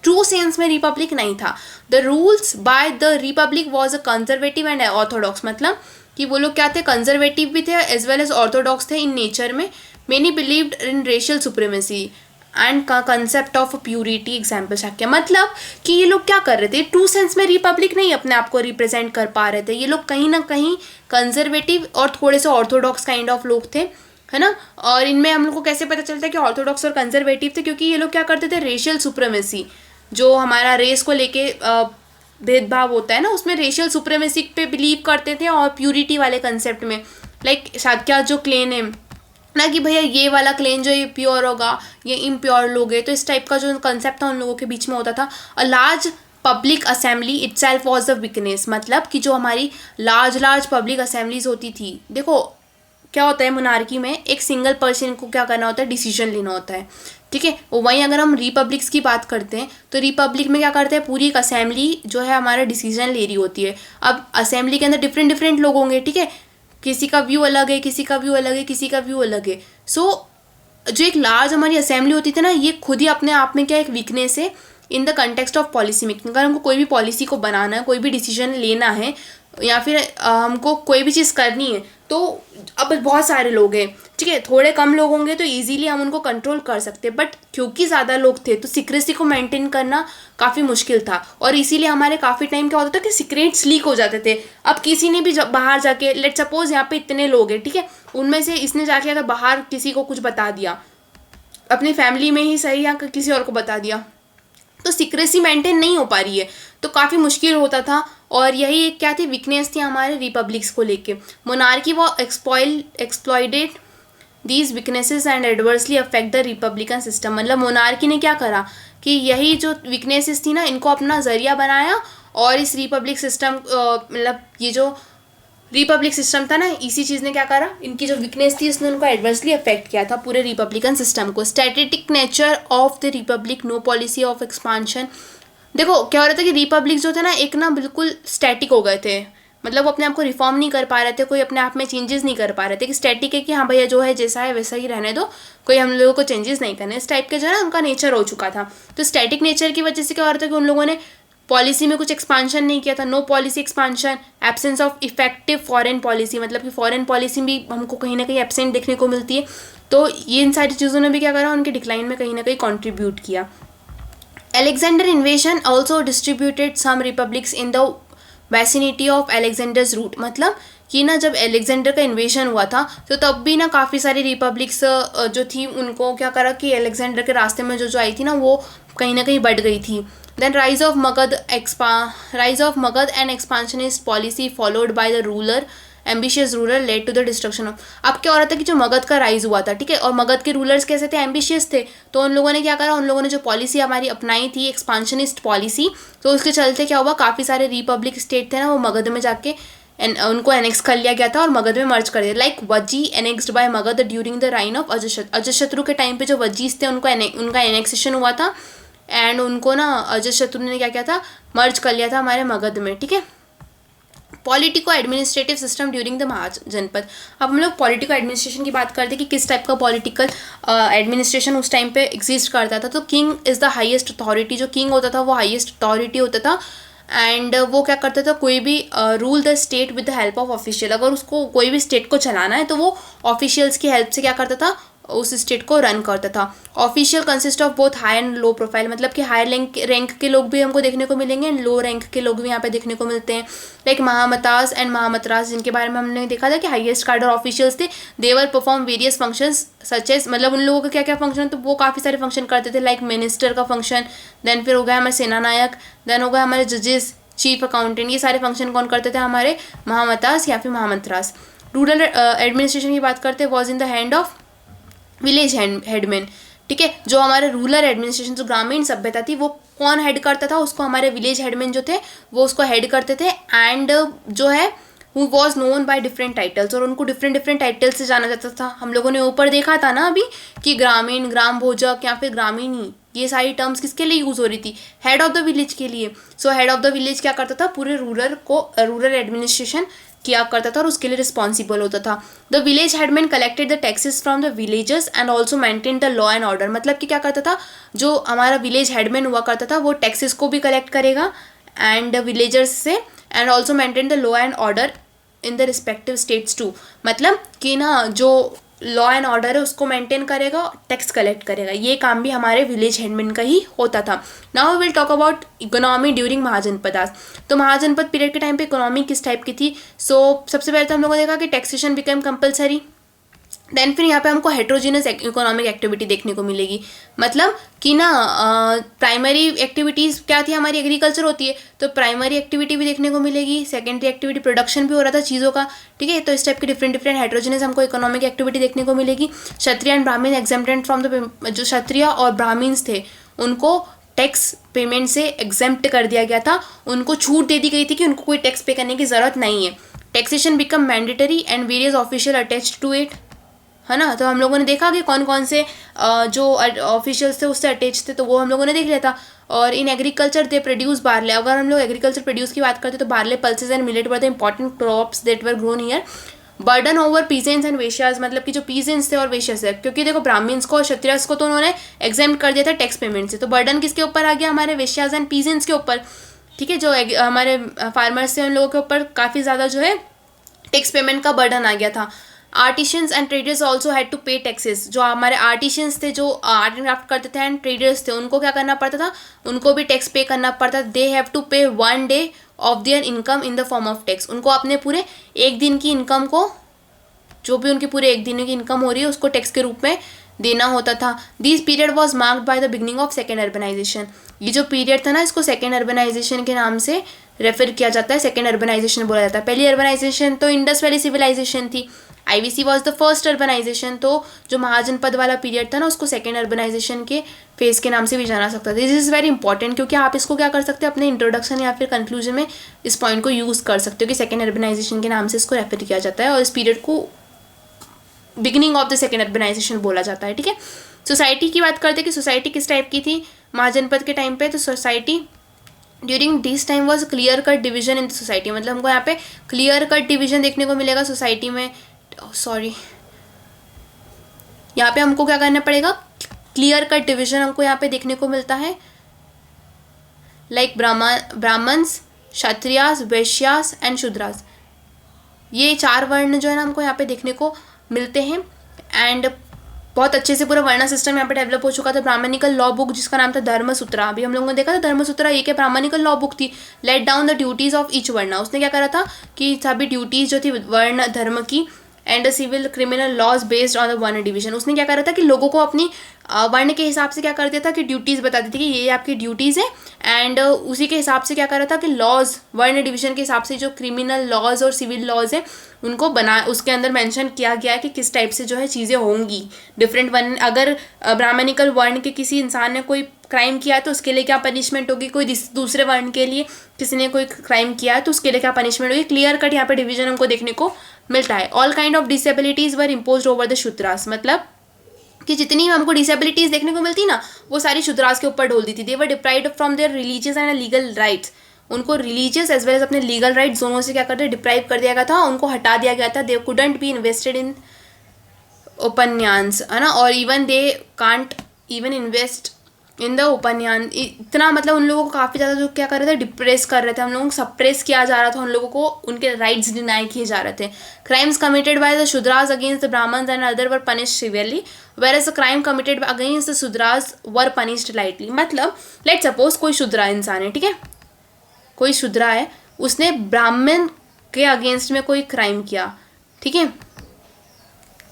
ट्रू सेंस में रिपब्लिक नहीं था। The rules by the Republic was a conservative and Orthodox, मतलब कि वो लोग क्या थे, कंजर्वेटिव भी थे एज वेल एज ऑर्थोडॉक्स थे इन नेचर में। Many believed in racial supremacy and का कंसेप्ट ऑफ प्यूरिटी। एग्जाम्पल क्या, मतलब कि ये लोग क्या कर रहे थे, ट्रू सेंस में रिपब्लिक नहीं अपने आप को रिप्रेजेंट कर पा रहे थे। ये लोग कहीं ना कहीं कंजर्वेटिव और थोड़े से ऑर्थोडॉक्स काइंड ऑफ लोग थे, है ना। और इनमें हम लोग को कैसे पता चलता है कि ऑर्थोडॉक्स और कंजर्वेटिव थे, क्योंकि ये लोग क्या करते थे, रेशियल सुप्रीमेसी, जो हमारा रेस को लेके भेदभाव होता है ना, उसमें रेशियल सुप्रीमेसी पे बिलीव करते थे, और प्यूरिटी वाले कंसेप्ट में, लाइक क्या जो क्लेन है ना कि भैया ये वाला क्लेन जो ये प्योर होगा, ये इम्प्योर लोग है, तो इस टाइप का जो कंसेप्ट था उन लोगों के बीच में होता था। A large public assembly itself was the weakness, मतलब कि जो हमारी लार्ज पब्लिक असेंबलीज होती थी, देखो क्या होता है मोनार्की में, एक सिंगल पर्सन को क्या करना होता है, डिसीजन लेना होता है, ठीक है। वहीं अगर हम रिपब्लिक्स की बात करते हैं तो रिपब्लिक में क्या करते हैं, पूरी एक असेंबली जो है हमारा डिसीजन ले रही होती है। अब असेंबली के अंदर डिफरेंट लोग होंगे, ठीक है, किसी का व्यू अलग है, किसी का व्यू अलग है, किसी का व्यू अलग है। सो जो एक लार्ज हमारी असेंबली होती थी ना, ये खुद ही अपने आप में क्या एक वीकनेस है in the context of policy making. अगर हमको कोई भी पॉलिसी को बनाना है, कोई भी डिसीजन लेना है, या फिर हमको कोई भी चीज़ करनी है, तो अब बहुत सारे लोग हैं, ठीक है, थोड़े कम लोग होंगे तो इजीली हम उनको कंट्रोल कर सकते हैं, बट क्योंकि ज़्यादा लोग थे तो सीक्रेसी को मेंटेन करना काफ़ी मुश्किल था, और इसीलिए हमारे काफ़ी टाइम क्या होता था कि सीक्रेट्स लीक हो जाते थे। अब किसी ने भी बाहर जाके, लेट सपोज यहाँ पे इतने लोग हैं, ठीक है, उनमें से इसने जाके अगर बाहर किसी को कुछ बता दिया, अपनी फैमिली में ही सही या किसी और को बता दिया, तो सीक्रेसी मेंटेन नहीं हो पा रही है, तो काफ़ी मुश्किल होता था। और यही एक क्या थी, वीकनेस थी हमारे रिपब्लिक्स को लेके। मोनार्की वो exploited these weaknesses and adversely affect the Republican system, मतलब मोनार्की ने क्या करा कि यही जो वीकनेसेस थी ना, इनको अपना जरिया बनाया, और इस रिपब्लिक सिस्टम मतलब ये जो रिपब्लिक सिस्टम था ना, इसी चीज़ ने क्या करा, इनकी जो वीकनेस थी इसने उनको एडवर्सली अफेक्ट किया था पूरे रिपब्लिकन सिस्टम को। Static nature of the republic, no policy of expansion. देखो क्या हो रहा था कि रिपब्लिक जो थे ना, एक ना बिल्कुल स्टैटिक हो गए थे, मतलब वो अपने आप को रिफॉर्म नहीं कर पा रहे थे, कोई अपने आप में चेंजेस नहीं कर पा रहे थे, कि स्टैटिक है कि हाँ भैया जो है जैसा है वैसा ही रहने दो, कोई हम लोगों को चेंजेस नहीं करने, इस टाइप के जो है ना उनका नेचर हो चुका था। तो स्टैटिक नेचर की वजह से क्या हो रहा था कि उन लोगों ने पॉलिसी में कुछ एक्सपांशन नहीं किया था, no policy expansion, absence of effective foreign policy, मतलब कि फॉरेन पॉलिसी भी हमको कहीं ना कहीं एब्सेंट देखने को मिलती है। तो ये इन सारी चीज़ों ने भी क्या करा, उनके डिक्लाइन में कहीं ना कहीं कॉन्ट्रीब्यूट किया। Alexander invasion also distributed some republics in the vicinity of Alexander's route, मतलब कि ना जब अलेक्जेंडर का इन्वेजन हुआ था तो तब भी ना काफ़ी सारी रिपब्लिक्स जो थी उनको क्या करा कि अलेक्जेंडर के रास्ते में जो आई थी ना, वो कहीं ना कहीं बढ़ गई थी। Then rise of Magadha and expansionist policy followed by the ruler ambitious ruler led to the destruction of. अब क्या हो रहा था कि जो मगध का राइज हुआ था, ठीक है, और मगध के रूलर्स कैसे थे, एम्बिशियस थे, तो उन लोगों ने क्या करा, उन लोगों ने जो पॉलिसी हमारी अपनाई थी एक्सपांशनिस्ट पॉलिसी, तो उसके चलते क्या हुआ, काफ़ी सारे रिपब्लिक स्टेट थे ना, वो मगध में जाके उनको एनेक्स कर लिया गया था और मगध में मर्ज कर दिया। Like Vajji annexed by Magadha during the reign of Ajatashatru के टाइम पे जो वज्जीस थे उनका एनेक्सेशन हुआ था, एंड उनको ना अजशत्रु ने क्या किया था, मर्ज कर लिया था हमारे मगध में, ठीक है। Politico administrative system during the Mahajanapada. अब हम लोग पॉलिटिको एडमिनिस्ट्रेशन की बात करते हैं कि किस टाइप का पॉलिटिकल एडमिनिस्ट्रेशन उस टाइम पे एग्जिस्ट करता था। तो king is the highest authority, जो किंग होता था वो हाईएस्ट अथॉरिटी होता था, एंड वो क्या करता था, कोई भी rule the state with the help of official. अगर उसको कोई भी स्टेट को चलाना है तो वो ऑफिशियल्स की हेल्प से क्या करता था, उस स्टेट को रन करता था। Official consist of both high and low profile, मतलब कि हाई रैंक के लोग भी हमको देखने को मिलेंगे एंड लो रैंक के लोग भी यहाँ पे देखने को मिलते हैं। लाइक महामतास एंड महामतरास, जिनके बारे में हमने देखा था कि हाईएस्ट कार्डर ऑफिशियल्स थे, they were perform various functions such as, मतलब उन लोगों का क्या क्या फंक्शन, तो वो काफ़ी सारे फंक्शन करते थे, लाइक मिनिस्टर का फंक्शन, देन फिर हो गया हमारे सेना नायक, देन हो गया हमारे जजेस, चीफ अकाउंटेंट, ये सारे फंक्शन कौन करते थे, हमारे महामतास या फिर महामतरास। रूरल एडमिनिस्ट्रेशन की बात करते हैं, was in the hand of village headman, ठीक है। जो हमारे रूरल एडमिनिस्ट्रेशन, जो ग्रामीण सभ्यता थी, वो कौन हेड करता था, उसको हमारे विलेज हेडमैन जो थे वो उसको हेड करते थे, एंड जो है who was known by different titles, और उनको डिफरेंट टाइटल से जाना जाता था। हम लोगों ने ऊपर देखा था ना अभी कि ग्रामीण, ग्राम भोजक या फिर ग्रामीणी, ये सारी टर्म्स किसके लिए यूज़ हो रही थी? हेड ऑफ द विलेज के लिए। So head of the village क्या करता था? पूरे रूरल एडमिनिस्ट्रेशन किया करता था और उसके लिए रिस्पॉन्सिबल होता था। The village headman collected the taxes from the villagers and also maintain the law and order. मतलब कि क्या करता था? जो हमारा विलेज हेडमैन हुआ करता था वो टैक्सेस को भी कलेक्ट करेगा एंड विलेजर्स से, and also maintain the law and order in the respective states to. मतलब कि ना जो लॉ एंड ऑर्डर है उसको मेंटेन करेगा, टैक्स कलेक्ट करेगा, ये काम भी हमारे विलेज हेडमैन का ही होता था। Now we will talk about economy during Mahajanapadas. तो महाजनपद पीरियड के टाइम पे इकोनॉमी किस टाइप की थी? सबसे पहले तो हम लोगों ने देखा कि टैक्सेशन बिकम कंपलसरी। देन फिर यहाँ पे हमको हेट्रोजीनस इकोनॉमिक एक्टिविटी देखने को मिलेगी। मतलब कि ना प्राइमरी एक्टिविटीज़ क्या थी हमारी? एग्रीकल्चर होती है तो प्राइमरी एक्टिविटी भी देखने को मिलेगी, सेकेंडरी एक्टिविटी प्रोडक्शन भी हो रहा था चीज़ों का, ठीक है। तो इस टाइप की डिफरेंट हेट्रोजीनस हमको इकोनॉमिक एक्टिविटी देखने को मिलेगी। क्षत्रिय एंड ब्राह्मण एग्जेम्प्टेड फ्रॉम द, जो क्षत्रिय और ब्राह्मण्स थे उनको टैक्स पेमेंट से एग्जेम्प्ट कर दिया गया था, उनको छूट दे दी गई थी कि उनको कोई टैक्स पे करने की ज़रूरत नहीं है। Taxation become mandatory and various official attached to it, है ना। तो हम लोगों ने देखा कि कौन कौन से जो ऑफिशियल्स थे उससे अटैच थे, तो वो हम लोगों ने देख लिया था। और in agriculture they produce barley. अगर हम लोग एग्रीकल्चर प्रोड्यूस की बात करते तो barley, pulses and millet were the important crops that were grown here. Burden over peasants and Vaishyas, मतलब कि जो पीजेंट्स थे और वेश्यास थे, क्योंकि देखो ब्राह्मण्स को और क्षत्रियस को तो उन्होंने एग्जेम्प्ट कर दिया था टैक्स पेमेंट से, तो बर्डन किसके ऊपर आ गया? हमारे वेश्यास एंड पीजेंट्स के ऊपर, ठीक है। जो हमारे फार्मर्स थे उन लोगों के ऊपर काफ़ी ज़्यादा जो है टैक्स पेमेंट का बर्डन आ गया था। Artisans and traders also had to pay taxes. जो हमारे आर्टिशियंस थे, जो आर्ट एंड क्राफ्ट करते थे, एंड ट्रेडर्स थे, उनको क्या करना पड़ता था? उनको भी टैक्स पे करना पड़ता। दे हैव टू पे 1 day of their income in the form of tax. उनको अपने पूरे एक दिन की इनकम को, जो भी उनकी पूरे एक दिन की इनकम हो रही है उसको टैक्स के रूप में देना होता था। This period was marked by the beginning of second urbanization. ये जो पीरियड था ना इसको सेकेंड अर्बनाइजेशन के नाम से रेफर किया जाता है, सेकेंड अर्बनाइजेशन बोला जाता है। पहली अर्बनाइजेशन तो इंडस वैली सिविलाइजेशन थी, IVC was the first urbanization. तो जो महाजनपद वाला पीरियड था ना उसको सेकेंड अर्बनाइजेशन के फेज के नाम से भी जाना सकता था। दिस इज़ वेरी इंपॉर्टेंट, क्योंकि आप इसको क्या कर सकते हैं अपने इंट्रोडक्शन या फिर कंक्लूजन में इस पॉइंट को यूज़ कर सकते हो कि सेकेंड अर्बनाइजेशन के नाम से इसको रेफर किया जाता है और इस पीरियड को beginning of the second urbanization बोला जाता है, ठीक है। सोसाइटी की बात करते हैं कि सोसाइटी किस टाइप की थी महाजनपद के टाइम पे। तो society during this time was clear cut division in the society. मतलब हमको यहाँ पे क्लियर कट डिवीजन देखने को मिलेगा सोसाइटी में। सॉरी, यहाँ पे हमको क्या करना पड़ेगा? क्लियर कट डिवीजन हमको यहाँ पे देखने को मिलता है। लाइक ब्राह्मण्स, क्षत्रियास, वैश्यास एंड शूद्रास, ये 4 वर्ण जो है ना हमको यहाँ पे देखने को मिलते हैं। एंड बहुत अच्छे से पूरा वर्ण सिस्टम यहाँ पे डेवलप हो चुका था। ब्राह्मणिकल लॉ बुक जिसका नाम था धर्मसूत्रा, अभी हम लोगों ने देखा था धर्मसूत्रा ये क्या ब्राह्मणिकल लॉ बुक थी। Laid down the duties of each varna. उसने क्या करा था कि सभी ड्यूटीज जो थी वर्ण धर्म की and civil criminal laws based on the varna division. उसने क्या करा था कि लोगों को अपनी वर्ण के हिसाब से क्या कर दिया था कि ड्यूटीज़ बता दी थी कि ये आपकी ड्यूटीज़ है, एंड उसी के हिसाब से क्या कर रहा था कि लॉज वर्ण डिवीजन के हिसाब से जो क्रिमिनल लॉज और सिविल लॉज है उनको उसके अंदर मेंशन किया गया है कि किस टाइप से जो है चीज़ें होंगी। डिफरेंट वर्ण, अगर ब्राह्मणिकल वर्ण के किसी इंसान ने कोई क्राइम किया है तो उसके लिए क्या पनिशमेंट होगी, कोई दूसरे वर्ण के लिए किसी ने कोई क्राइम किया है तो उसके लिए क्या पनिशमेंट होगी। क्लियर कट यहाँ पे डिवीजन हमको देखने को मिलता है। All kind of disabilities were imposed over the Shudras. मतलब कि जितनी हमको डिसेबिलिटीज़ देखने को मिलती ना वो सारी शूद्रास के ऊपर ढोल दी थी। They were deprived from their religious and legal rights. उनको रिलीजियस एज वेल एज अपने लीगल राइट्स दोनों से क्या करते डिप्राइव कर दिया गया था, उनको हटा दिया गया था। They couldn't be invested in उपन्यास, है ना, और even they can't even invest in the उपन्यान। इतना मतलब उन लोगों को काफ़ी ज़्यादा जो क्या कर रहे थे डिप्रेस कर रहे थे, हम लोगों को सप्रेस किया जा रहा था, उन लोगों को उनके राइट्स डिनाई किए जा रहे थे। Crimes committed by the Shudras against the Brahmins and other were punished severely whereas the crime committed against the Shudras were punished lightly. मतलब लेट सपोज कोई शूद्रा इंसान है, ठीक है, कोई शूद्रा है, उसने ब्राह्मण के अगेंस्ट में कोई क्राइम किया, ठीक है,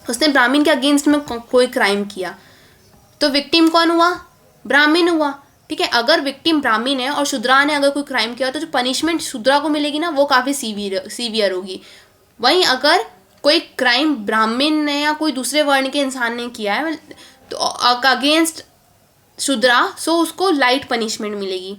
उसने ब्राह्मण के अगेंस्ट में कोई क्राइम किया तो विक्टिम कौन हुआ? ब्राह्मण हुआ, ठीक है। अगर विक्टिम ब्राह्मण है और शूद्रा ने अगर कोई क्राइम किया तो जो पनिशमेंट शूद्रा को मिलेगी ना वो काफ़ी सीवियर होगी। वहीं अगर कोई क्राइम ब्राह्मण ने या कोई दूसरे वर्ण के इंसान ने किया है तो अगेंस्ट शूद्रा, सो उसको लाइट पनिशमेंट मिलेगी,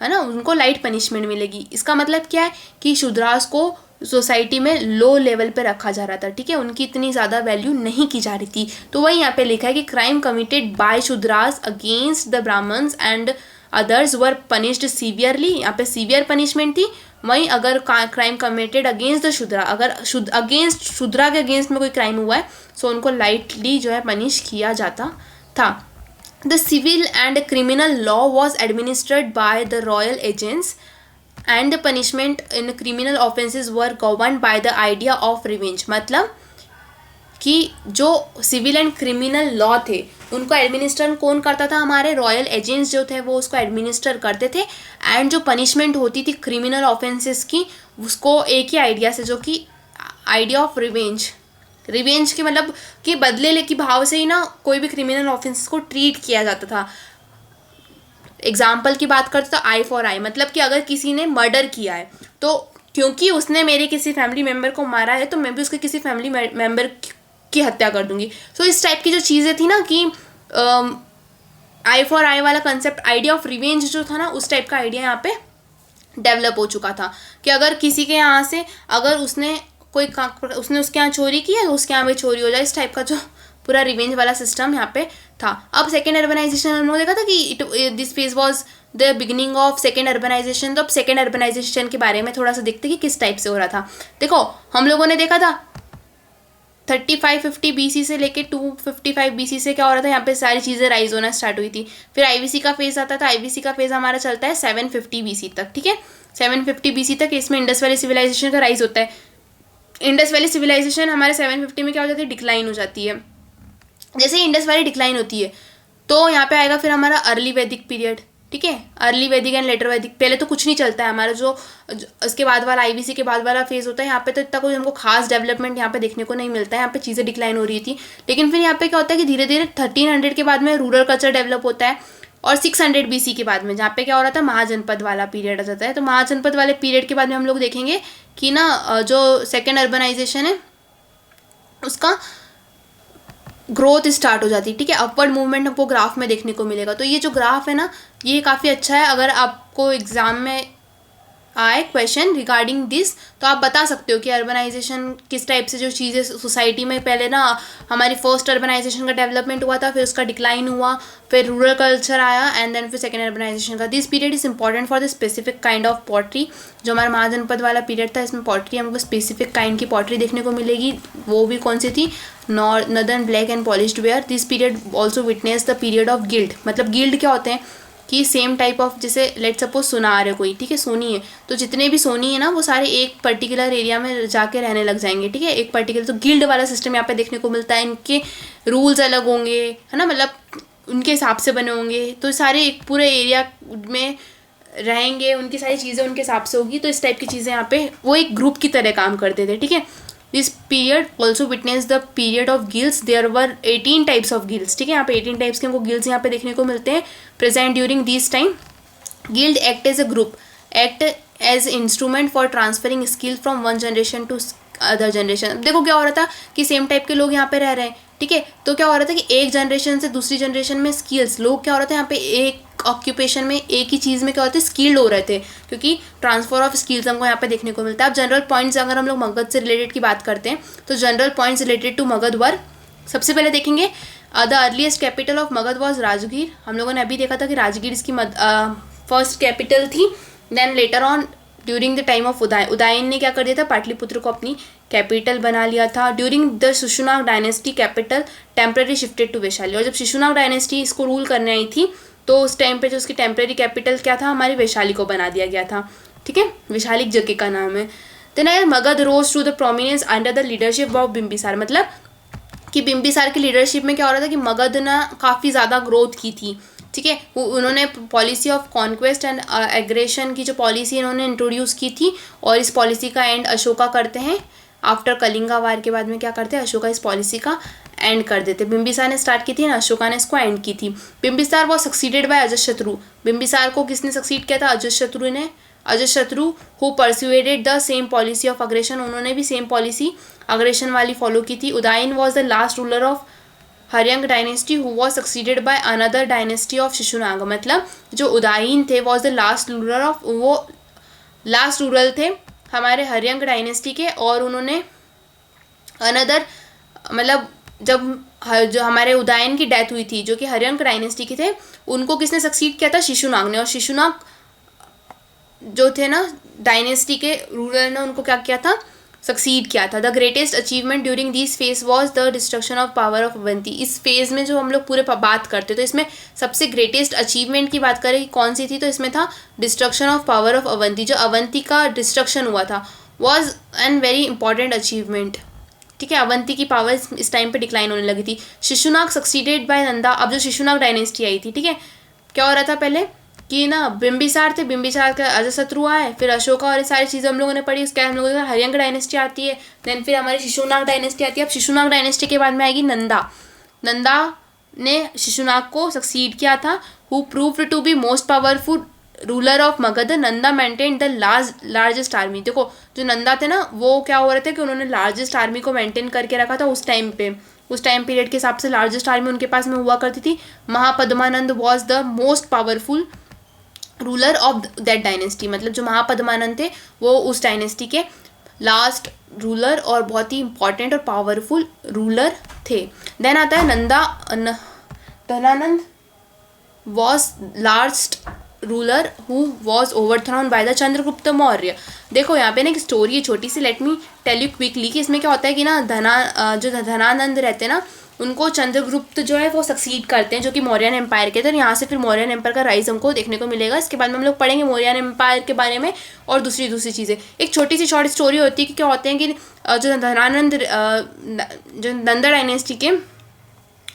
है ना, उनको लाइट पनिशमेंट मिलेगी। इसका मतलब क्या है कि शूद्रास को सोसाइटी में लो लेवल पे रखा जा रहा था, ठीक है, उनकी इतनी ज़्यादा वैल्यू नहीं की जा रही थी। तो वही यहाँ पे लिखा है कि crime committed by Shudras against the Brahmins and others were punished severely, यहाँ पे सीवियर पनिशमेंट थी। वहीं अगर crime committed against the Shudra, अगर अगेंस्ट शूद्रा के अगेंस्ट में कोई क्राइम हुआ है सो उनको लाइटली जो है पनिश किया जाता था। The civil and criminal law was administered by the royal agents and the punishment in criminal offences were governed by the idea of revenge. मतलब कि जो सिविल एंड क्रिमिनल लॉ थे उनको एडमिनिस्टर कौन करता था, हमारे रॉयल एजेंट्स जो थे वो उसको एडमिनिस्टर करते थे। एंड जो पनिशमेंट होती थी क्रिमिनल ऑफेंसेस की उसको एक ही आइडिया से, जो कि आइडिया ऑफ रिवेंज, रिवेंज के मतलब कि बदले के भाव से ही ना कोई भी क्रिमिनल ऑफेंसेस को ट्रीट किया जाता था। एग्जाम्पल की बात करते तो आई फॉर आई, मतलब कि अगर किसी ने मर्डर किया है तो क्योंकि उसने मेरे किसी फैमिली मेम्बर को मारा है तो मैं भी उसके किसी फैमिली मेम्बर की हत्या कर दूंगी। तो इस टाइप की जो चीज़ें थी ना कि आई फॉर आई वाला कंसेप्ट, आइडिया ऑफ रिवेंज जो था ना, उस टाइप का आइडिया यहाँ पे डेवलप हो चुका था कि अगर किसी के यहाँ से अगर उसने उसके यहाँ चोरी की है तो उसके यहाँ भी चोरी हो जाए, इस टाइप का जो पूरा रिवेंज वाला सिस्टम यहाँ पे था। अब सेकेंड अर्बनाइजेशन हमने देखा था कि this phase was the beginning of second urbanization. तो अब सेकेंड अर्बनाइजेशन के बारे में थोड़ा सा देखते कि किस टाइप से हो रहा था। देखो हम लोगों ने देखा था 3550 BC से लेके 255 BC से क्या हो रहा था, यहाँ पे सारी चीज़ें राइज होना स्टार्ट हुई थी। फिर आईवीसी का फेज आता था, आईवीसी का फेज हमारा चलता है 750 BC तक, ठीक है, 750 BC तक। इसमें इंडस वैली सिविलाइजेशन का राइज होता है। इंडस वैली सिविलाइजेशन हमारे 750 में क्या हो जाती है, डिक्लाइन हो जाती है। जैसे ही इंडस वैली डिक्लाइन होती है तो यहाँ पे आएगा फिर हमारा अर्ली वैदिक पीरियड, ठीक है, अर्ली वैदिक एंड लेटर वैदिक। पहले तो कुछ नहीं चलता है हमारा, जो उसके बाद वाला आईवीसी के बाद वाला फेज होता है, यहाँ पे तो इतना कोई हमको खास डेवलपमेंट यहाँ पे देखने को नहीं मिलता है, यहाँ पे चीज़ें डिक्लाइन हो रही थी। लेकिन फिर यहाँ पे क्या होता है कि धीरे धीरे 1300 के बाद में रूरल कल्चर डेवलप होता है और 600 BC के बाद में जहाँ पे क्या हो रहा था, महाजनपद वाला पीरियड आ जाता है। तो महाजनपद वाले पीरियड के बाद में हम लोग देखेंगे कि ना जो सेकेंड अर्बनाइजेशन है उसका ग्रोथ स्टार्ट हो जाती है, ठीक है, अपवर्ड मूवमेंट हमको ग्राफ में देखने को मिलेगा। तो ये जो ग्राफ है ना ये काफ़ी अच्छा है। अगर आपको एग्ज़ाम में आए क्वेश्चन रिगार्डिंग दिस तो आप बता सकते हो कि अर्बनाइजेशन किस टाइप से जो चीज़ें सोसाइटी में पहले ना हमारी फर्स्ट अर्बनाइजेशन का डेवलपमेंट हुआ था, फिर उसका डिक्लाइन हुआ, फिर रूरल कल्चर आया एंड देन फिर सेकेंड अर्बनाइजेशन का। This period is important for the specific kind of pottery. जो हमारा महाजनपद वाला पीरियड था इसमें पॉटरी हमको स्पेसिफिक काइंड की पॉटरी देखने को मिलेगी। वो भी कौन सी थी, northern black and polished where. This period also witness the period of guild. मतलब गिल्ड क्या होते हैं कि सेम टाइप ऑफ, जैसे लेट सपोज सुनार है कोई, ठीक है, सोनी है, तो जितने भी सोनी है ना वो सारे एक पर्टिकुलर एरिया में जाके रहने लग जाएंगे, ठीक है, एक पर्टिकुलर। तो गिल्ड वाला सिस्टम यहाँ पे देखने को मिलता है। इनके रूल्स अलग होंगे, है ना, मतलब उनके हिसाब से बने होंगे। तो सारे एक पूरे एरिया में रहेंगे, उनकी सारी चीज़ें उनके हिसाब से होगी। तो इस टाइप की चीज़ें यहाँ पे वो एक ग्रुप की तरह काम करते थे, ठीक है। This period also witness the period of guilds. There were 18 types of guilds, ठीक है, यहाँ पे 18 टाइप्स के हमको गिल्ड्स यहाँ पे देखने को मिलते हैं present during this time. Guild act as a group, act as instrument for transferring skill from one generation to other generation. देखो क्या हो रहा था कि सेम टाइप के लोग यहाँ पे रह रहे हैं, ठीक है, तो क्या हो रहा था कि एक जनरेशन से दूसरी जनरेशन में स्किल्स, लोग क्या हो रहा था यहाँ पे एक ऑक्यूपेशन में एक ही चीज़ में क्या होते हैं स्किल्ड हो रहे थे, क्योंकि ट्रांसफर ऑफ स्किल्स हमको यहाँ पे देखने को मिलता है। अब जनरल पॉइंट्स अगर हम लोग मगध से रिलेटेड की बात करते हैं तो general points related to Magadh वर, सबसे पहले देखेंगे the earliest capital of Magadh was Rajgir. हम लोगों ने अभी देखा था कि राजगीर इसकी फर्स्ट कैपिटल थी। Then later on during the time of Udayan ने क्या कर दिया था, पाटलिपुत्र को अपनी कैपिटल बना लिया था। During the Shishunaga dynasty capital temporary shifted to Vaishali. और जब शिशुनाग डायनेस्टी इसको रूल करने आई थी तो उस टाइम पे जो उसकी टेम्पररी कैपिटल क्या था, हमारी वैशाली को बना दिया गया था, ठीक है, वैशाली जगह का नाम है। देन अगर Magadh rose to the prominence under the leadership of Bimbisara, मतलब कि बिम्बिसार की लीडरशिप में क्या हो रहा था कि मगध ने काफ़ी ज़्यादा ग्रोथ की थी, ठीक है। उन्होंने policy of conquest and aggression की जो पॉलिसी इन्होंने इंट्रोड्यूस की थी और इस पॉलिसी का एंड अशोका करते हैं। आफ्टर कलिंगा वार के बाद में क्या करते हैं, अशोका इस पॉलिसी का एंड कर देते। बिम्बिसार ने स्टार्ट की थी ना, अशोका ने इसको एंड की थी। बिम्बिसार वो सक्सीडेड बाय अजातशत्रु। बिम्बिसार को किसने सक्सीड किया था, अजातशत्रु ने। Ajatashatru who persuaded the same policy of aggression, उन्होंने भी सेम पॉलिसी अग्रेशन वाली फॉलो की थी। Udayan was the last ruler of Haryanka dynasty who was succeeded by another dynasty of Shishunaga. मतलब जो उदयन थे was the last ruler of, वो लास्ट रूलर थे हमारे हर्यंक डायनेस्टी के, और उन्होंने अनदर मतलब जब जो हमारे उदयन की डेथ हुई थी जो कि हर्यंक डायनेस्टी के थे, उनको किसने सक्सीड किया था? शिशुनाग ने। और शिशुनाग जो थे ना डायनेस्टी के रूलर ने उनको क्या किया था? सक्सीड किया था। The greatest achievement during this phase was the destruction of power of Avanti. इस फेज में जो हम लोग पूरे बात करते तो इसमें सबसे ग्रेटेस्ट अचीवमेंट की बात करें कौन सी थी, तो इसमें था destruction of power of Avanti. जो अवंती का डिस्ट्रक्शन हुआ था was an very important achievement. ठीक है, अवंती की पावर इस टाइम पे डिक्लाइन होने लगी थी। Shishunaga succeeded by Nanda. अब जो शिशुनाग डायनेस्टी आई थी, ठीक है, क्या हो रहा था पहले कि ना बिंबिसार थे, बिंबिसार का अजातशत्रु आए, फिर अशोका और ये सारी चीज़ें हम लोगों ने पढ़ी। उसके बाद हम लोगों ने हर्यंक डायनेस्टी आती है, देन फिर हमारी शिशुनाग डायनेस्टी आती है। अब शिशुनाग डायनेस्टी के बाद में आएगी नंदा। नंदा ने शिशुनाग को सक्सीड किया था। Who proved to be most powerful ruler of Magadha, Nanda maintain the largest army. देखो जो नंदा थे ना वो क्या हो रहे थे कि उन्होंने लार्जेस्ट आर्मी को मेंटेन करके रखा था उस टाइम पे। उस टाइम पीरियड के हिसाब से लार्जेस्ट आर्मी उनके पास में हुआ करती थी। Mahapadmananda was the most powerful ruler of that dynasty. मतलब जो महापद्मानंद थे वो उस डायनेस्टी के लास्ट रूलर और बहुत ही इंपॉर्टेंट और पावरफुल रूलर थे। देन आता है Dhanananda was last ruler who was overthrown by the Chandragupta Maurya. देखो यहाँ पे ना एक स्टोरी है छोटी सी, let me tell you quickly कि इसमें क्या होता है कि ना जो धनानंद रहते हैं ना उनको चंद्रगुप्त जो है वो सक्सीड करते हैं जो कि मौर्यन एम्पायर के थे। यहाँ से फिर मौर्यन एम्पायर का राइज हमको देखने को मिलेगा। इसके बाद में हम लोग पढ़ेंगे मौर्यन एम्पायर के बारे में और दूसरी चीज़ें। एक छोटी सी शॉर्ट स्टोरी होती है कि क्या होते हैं कि जो धनानंद जो नंदा डायनेस्टी के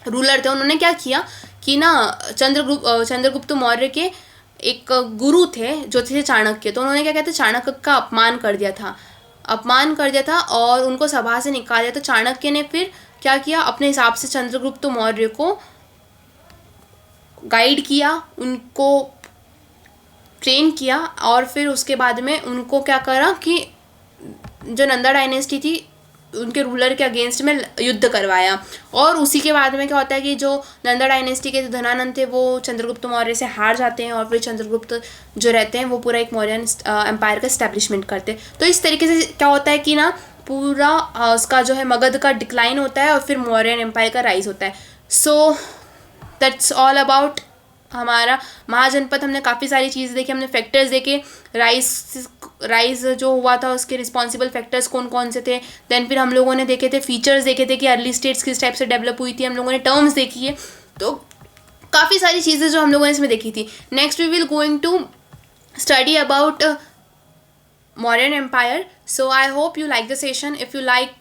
रूलर थे उन्होंने क्या किया कि ना चंद्रगुप्त मौर्य के एक गुरु थे जो थे चाणक्य। तो उन्होंने क्या कहते हैं चाणक्य का अपमान कर दिया था और उनको सभा से निकाल दिया। तो चाणक्य ने फिर क्या किया, अपने हिसाब से चंद्रगुप्त मौर्य को गाइड किया, उनको ट्रेन किया और फिर उसके बाद में उनको क्या करा कि जो नंदा डायनेस्टी थी उनके रूलर के अगेंस्ट में युद्ध करवाया। और उसी के बाद में क्या होता है कि जो नंदा डायनेस्टी के धनानंद थे वो चंद्रगुप्त मौर्य से हार जाते हैं और फिर चंद्रगुप्त जो रहते हैं वो पूरा एक मौर्यन एम्पायर का इस्टेब्लिशमेंट करते हैं। तो इस तरीके से क्या होता है कि ना पूरा उसका जो है मगध का डिक्लाइन होता है और फिर मौर्यन एम्पायर का राइज होता है। सो दैट्स ऑल अबाउट हमारा महाजनपद। हमने काफ़ी सारी चीज़ें देखी, हमने फैक्टर्स देखे, राइज जो हुआ था उसके रिस्पॉन्सिबल फैक्टर्स कौन कौन से थे। देन फिर हम लोगों ने देखे थे फीचर्स देखे थे कि अर्ली स्टेट्स किस टाइप से डेवलप हुई थी। हम लोगों ने टर्म्स देखी है, तो काफ़ी सारी चीज़ें जो हम लोगों ने इसमें देखी थी। Next we will going to study about Mauryan Empire. So I hope you like the session. If you like,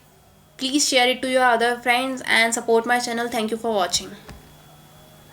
please share it to your other friends and support my channel. Thank you for watching.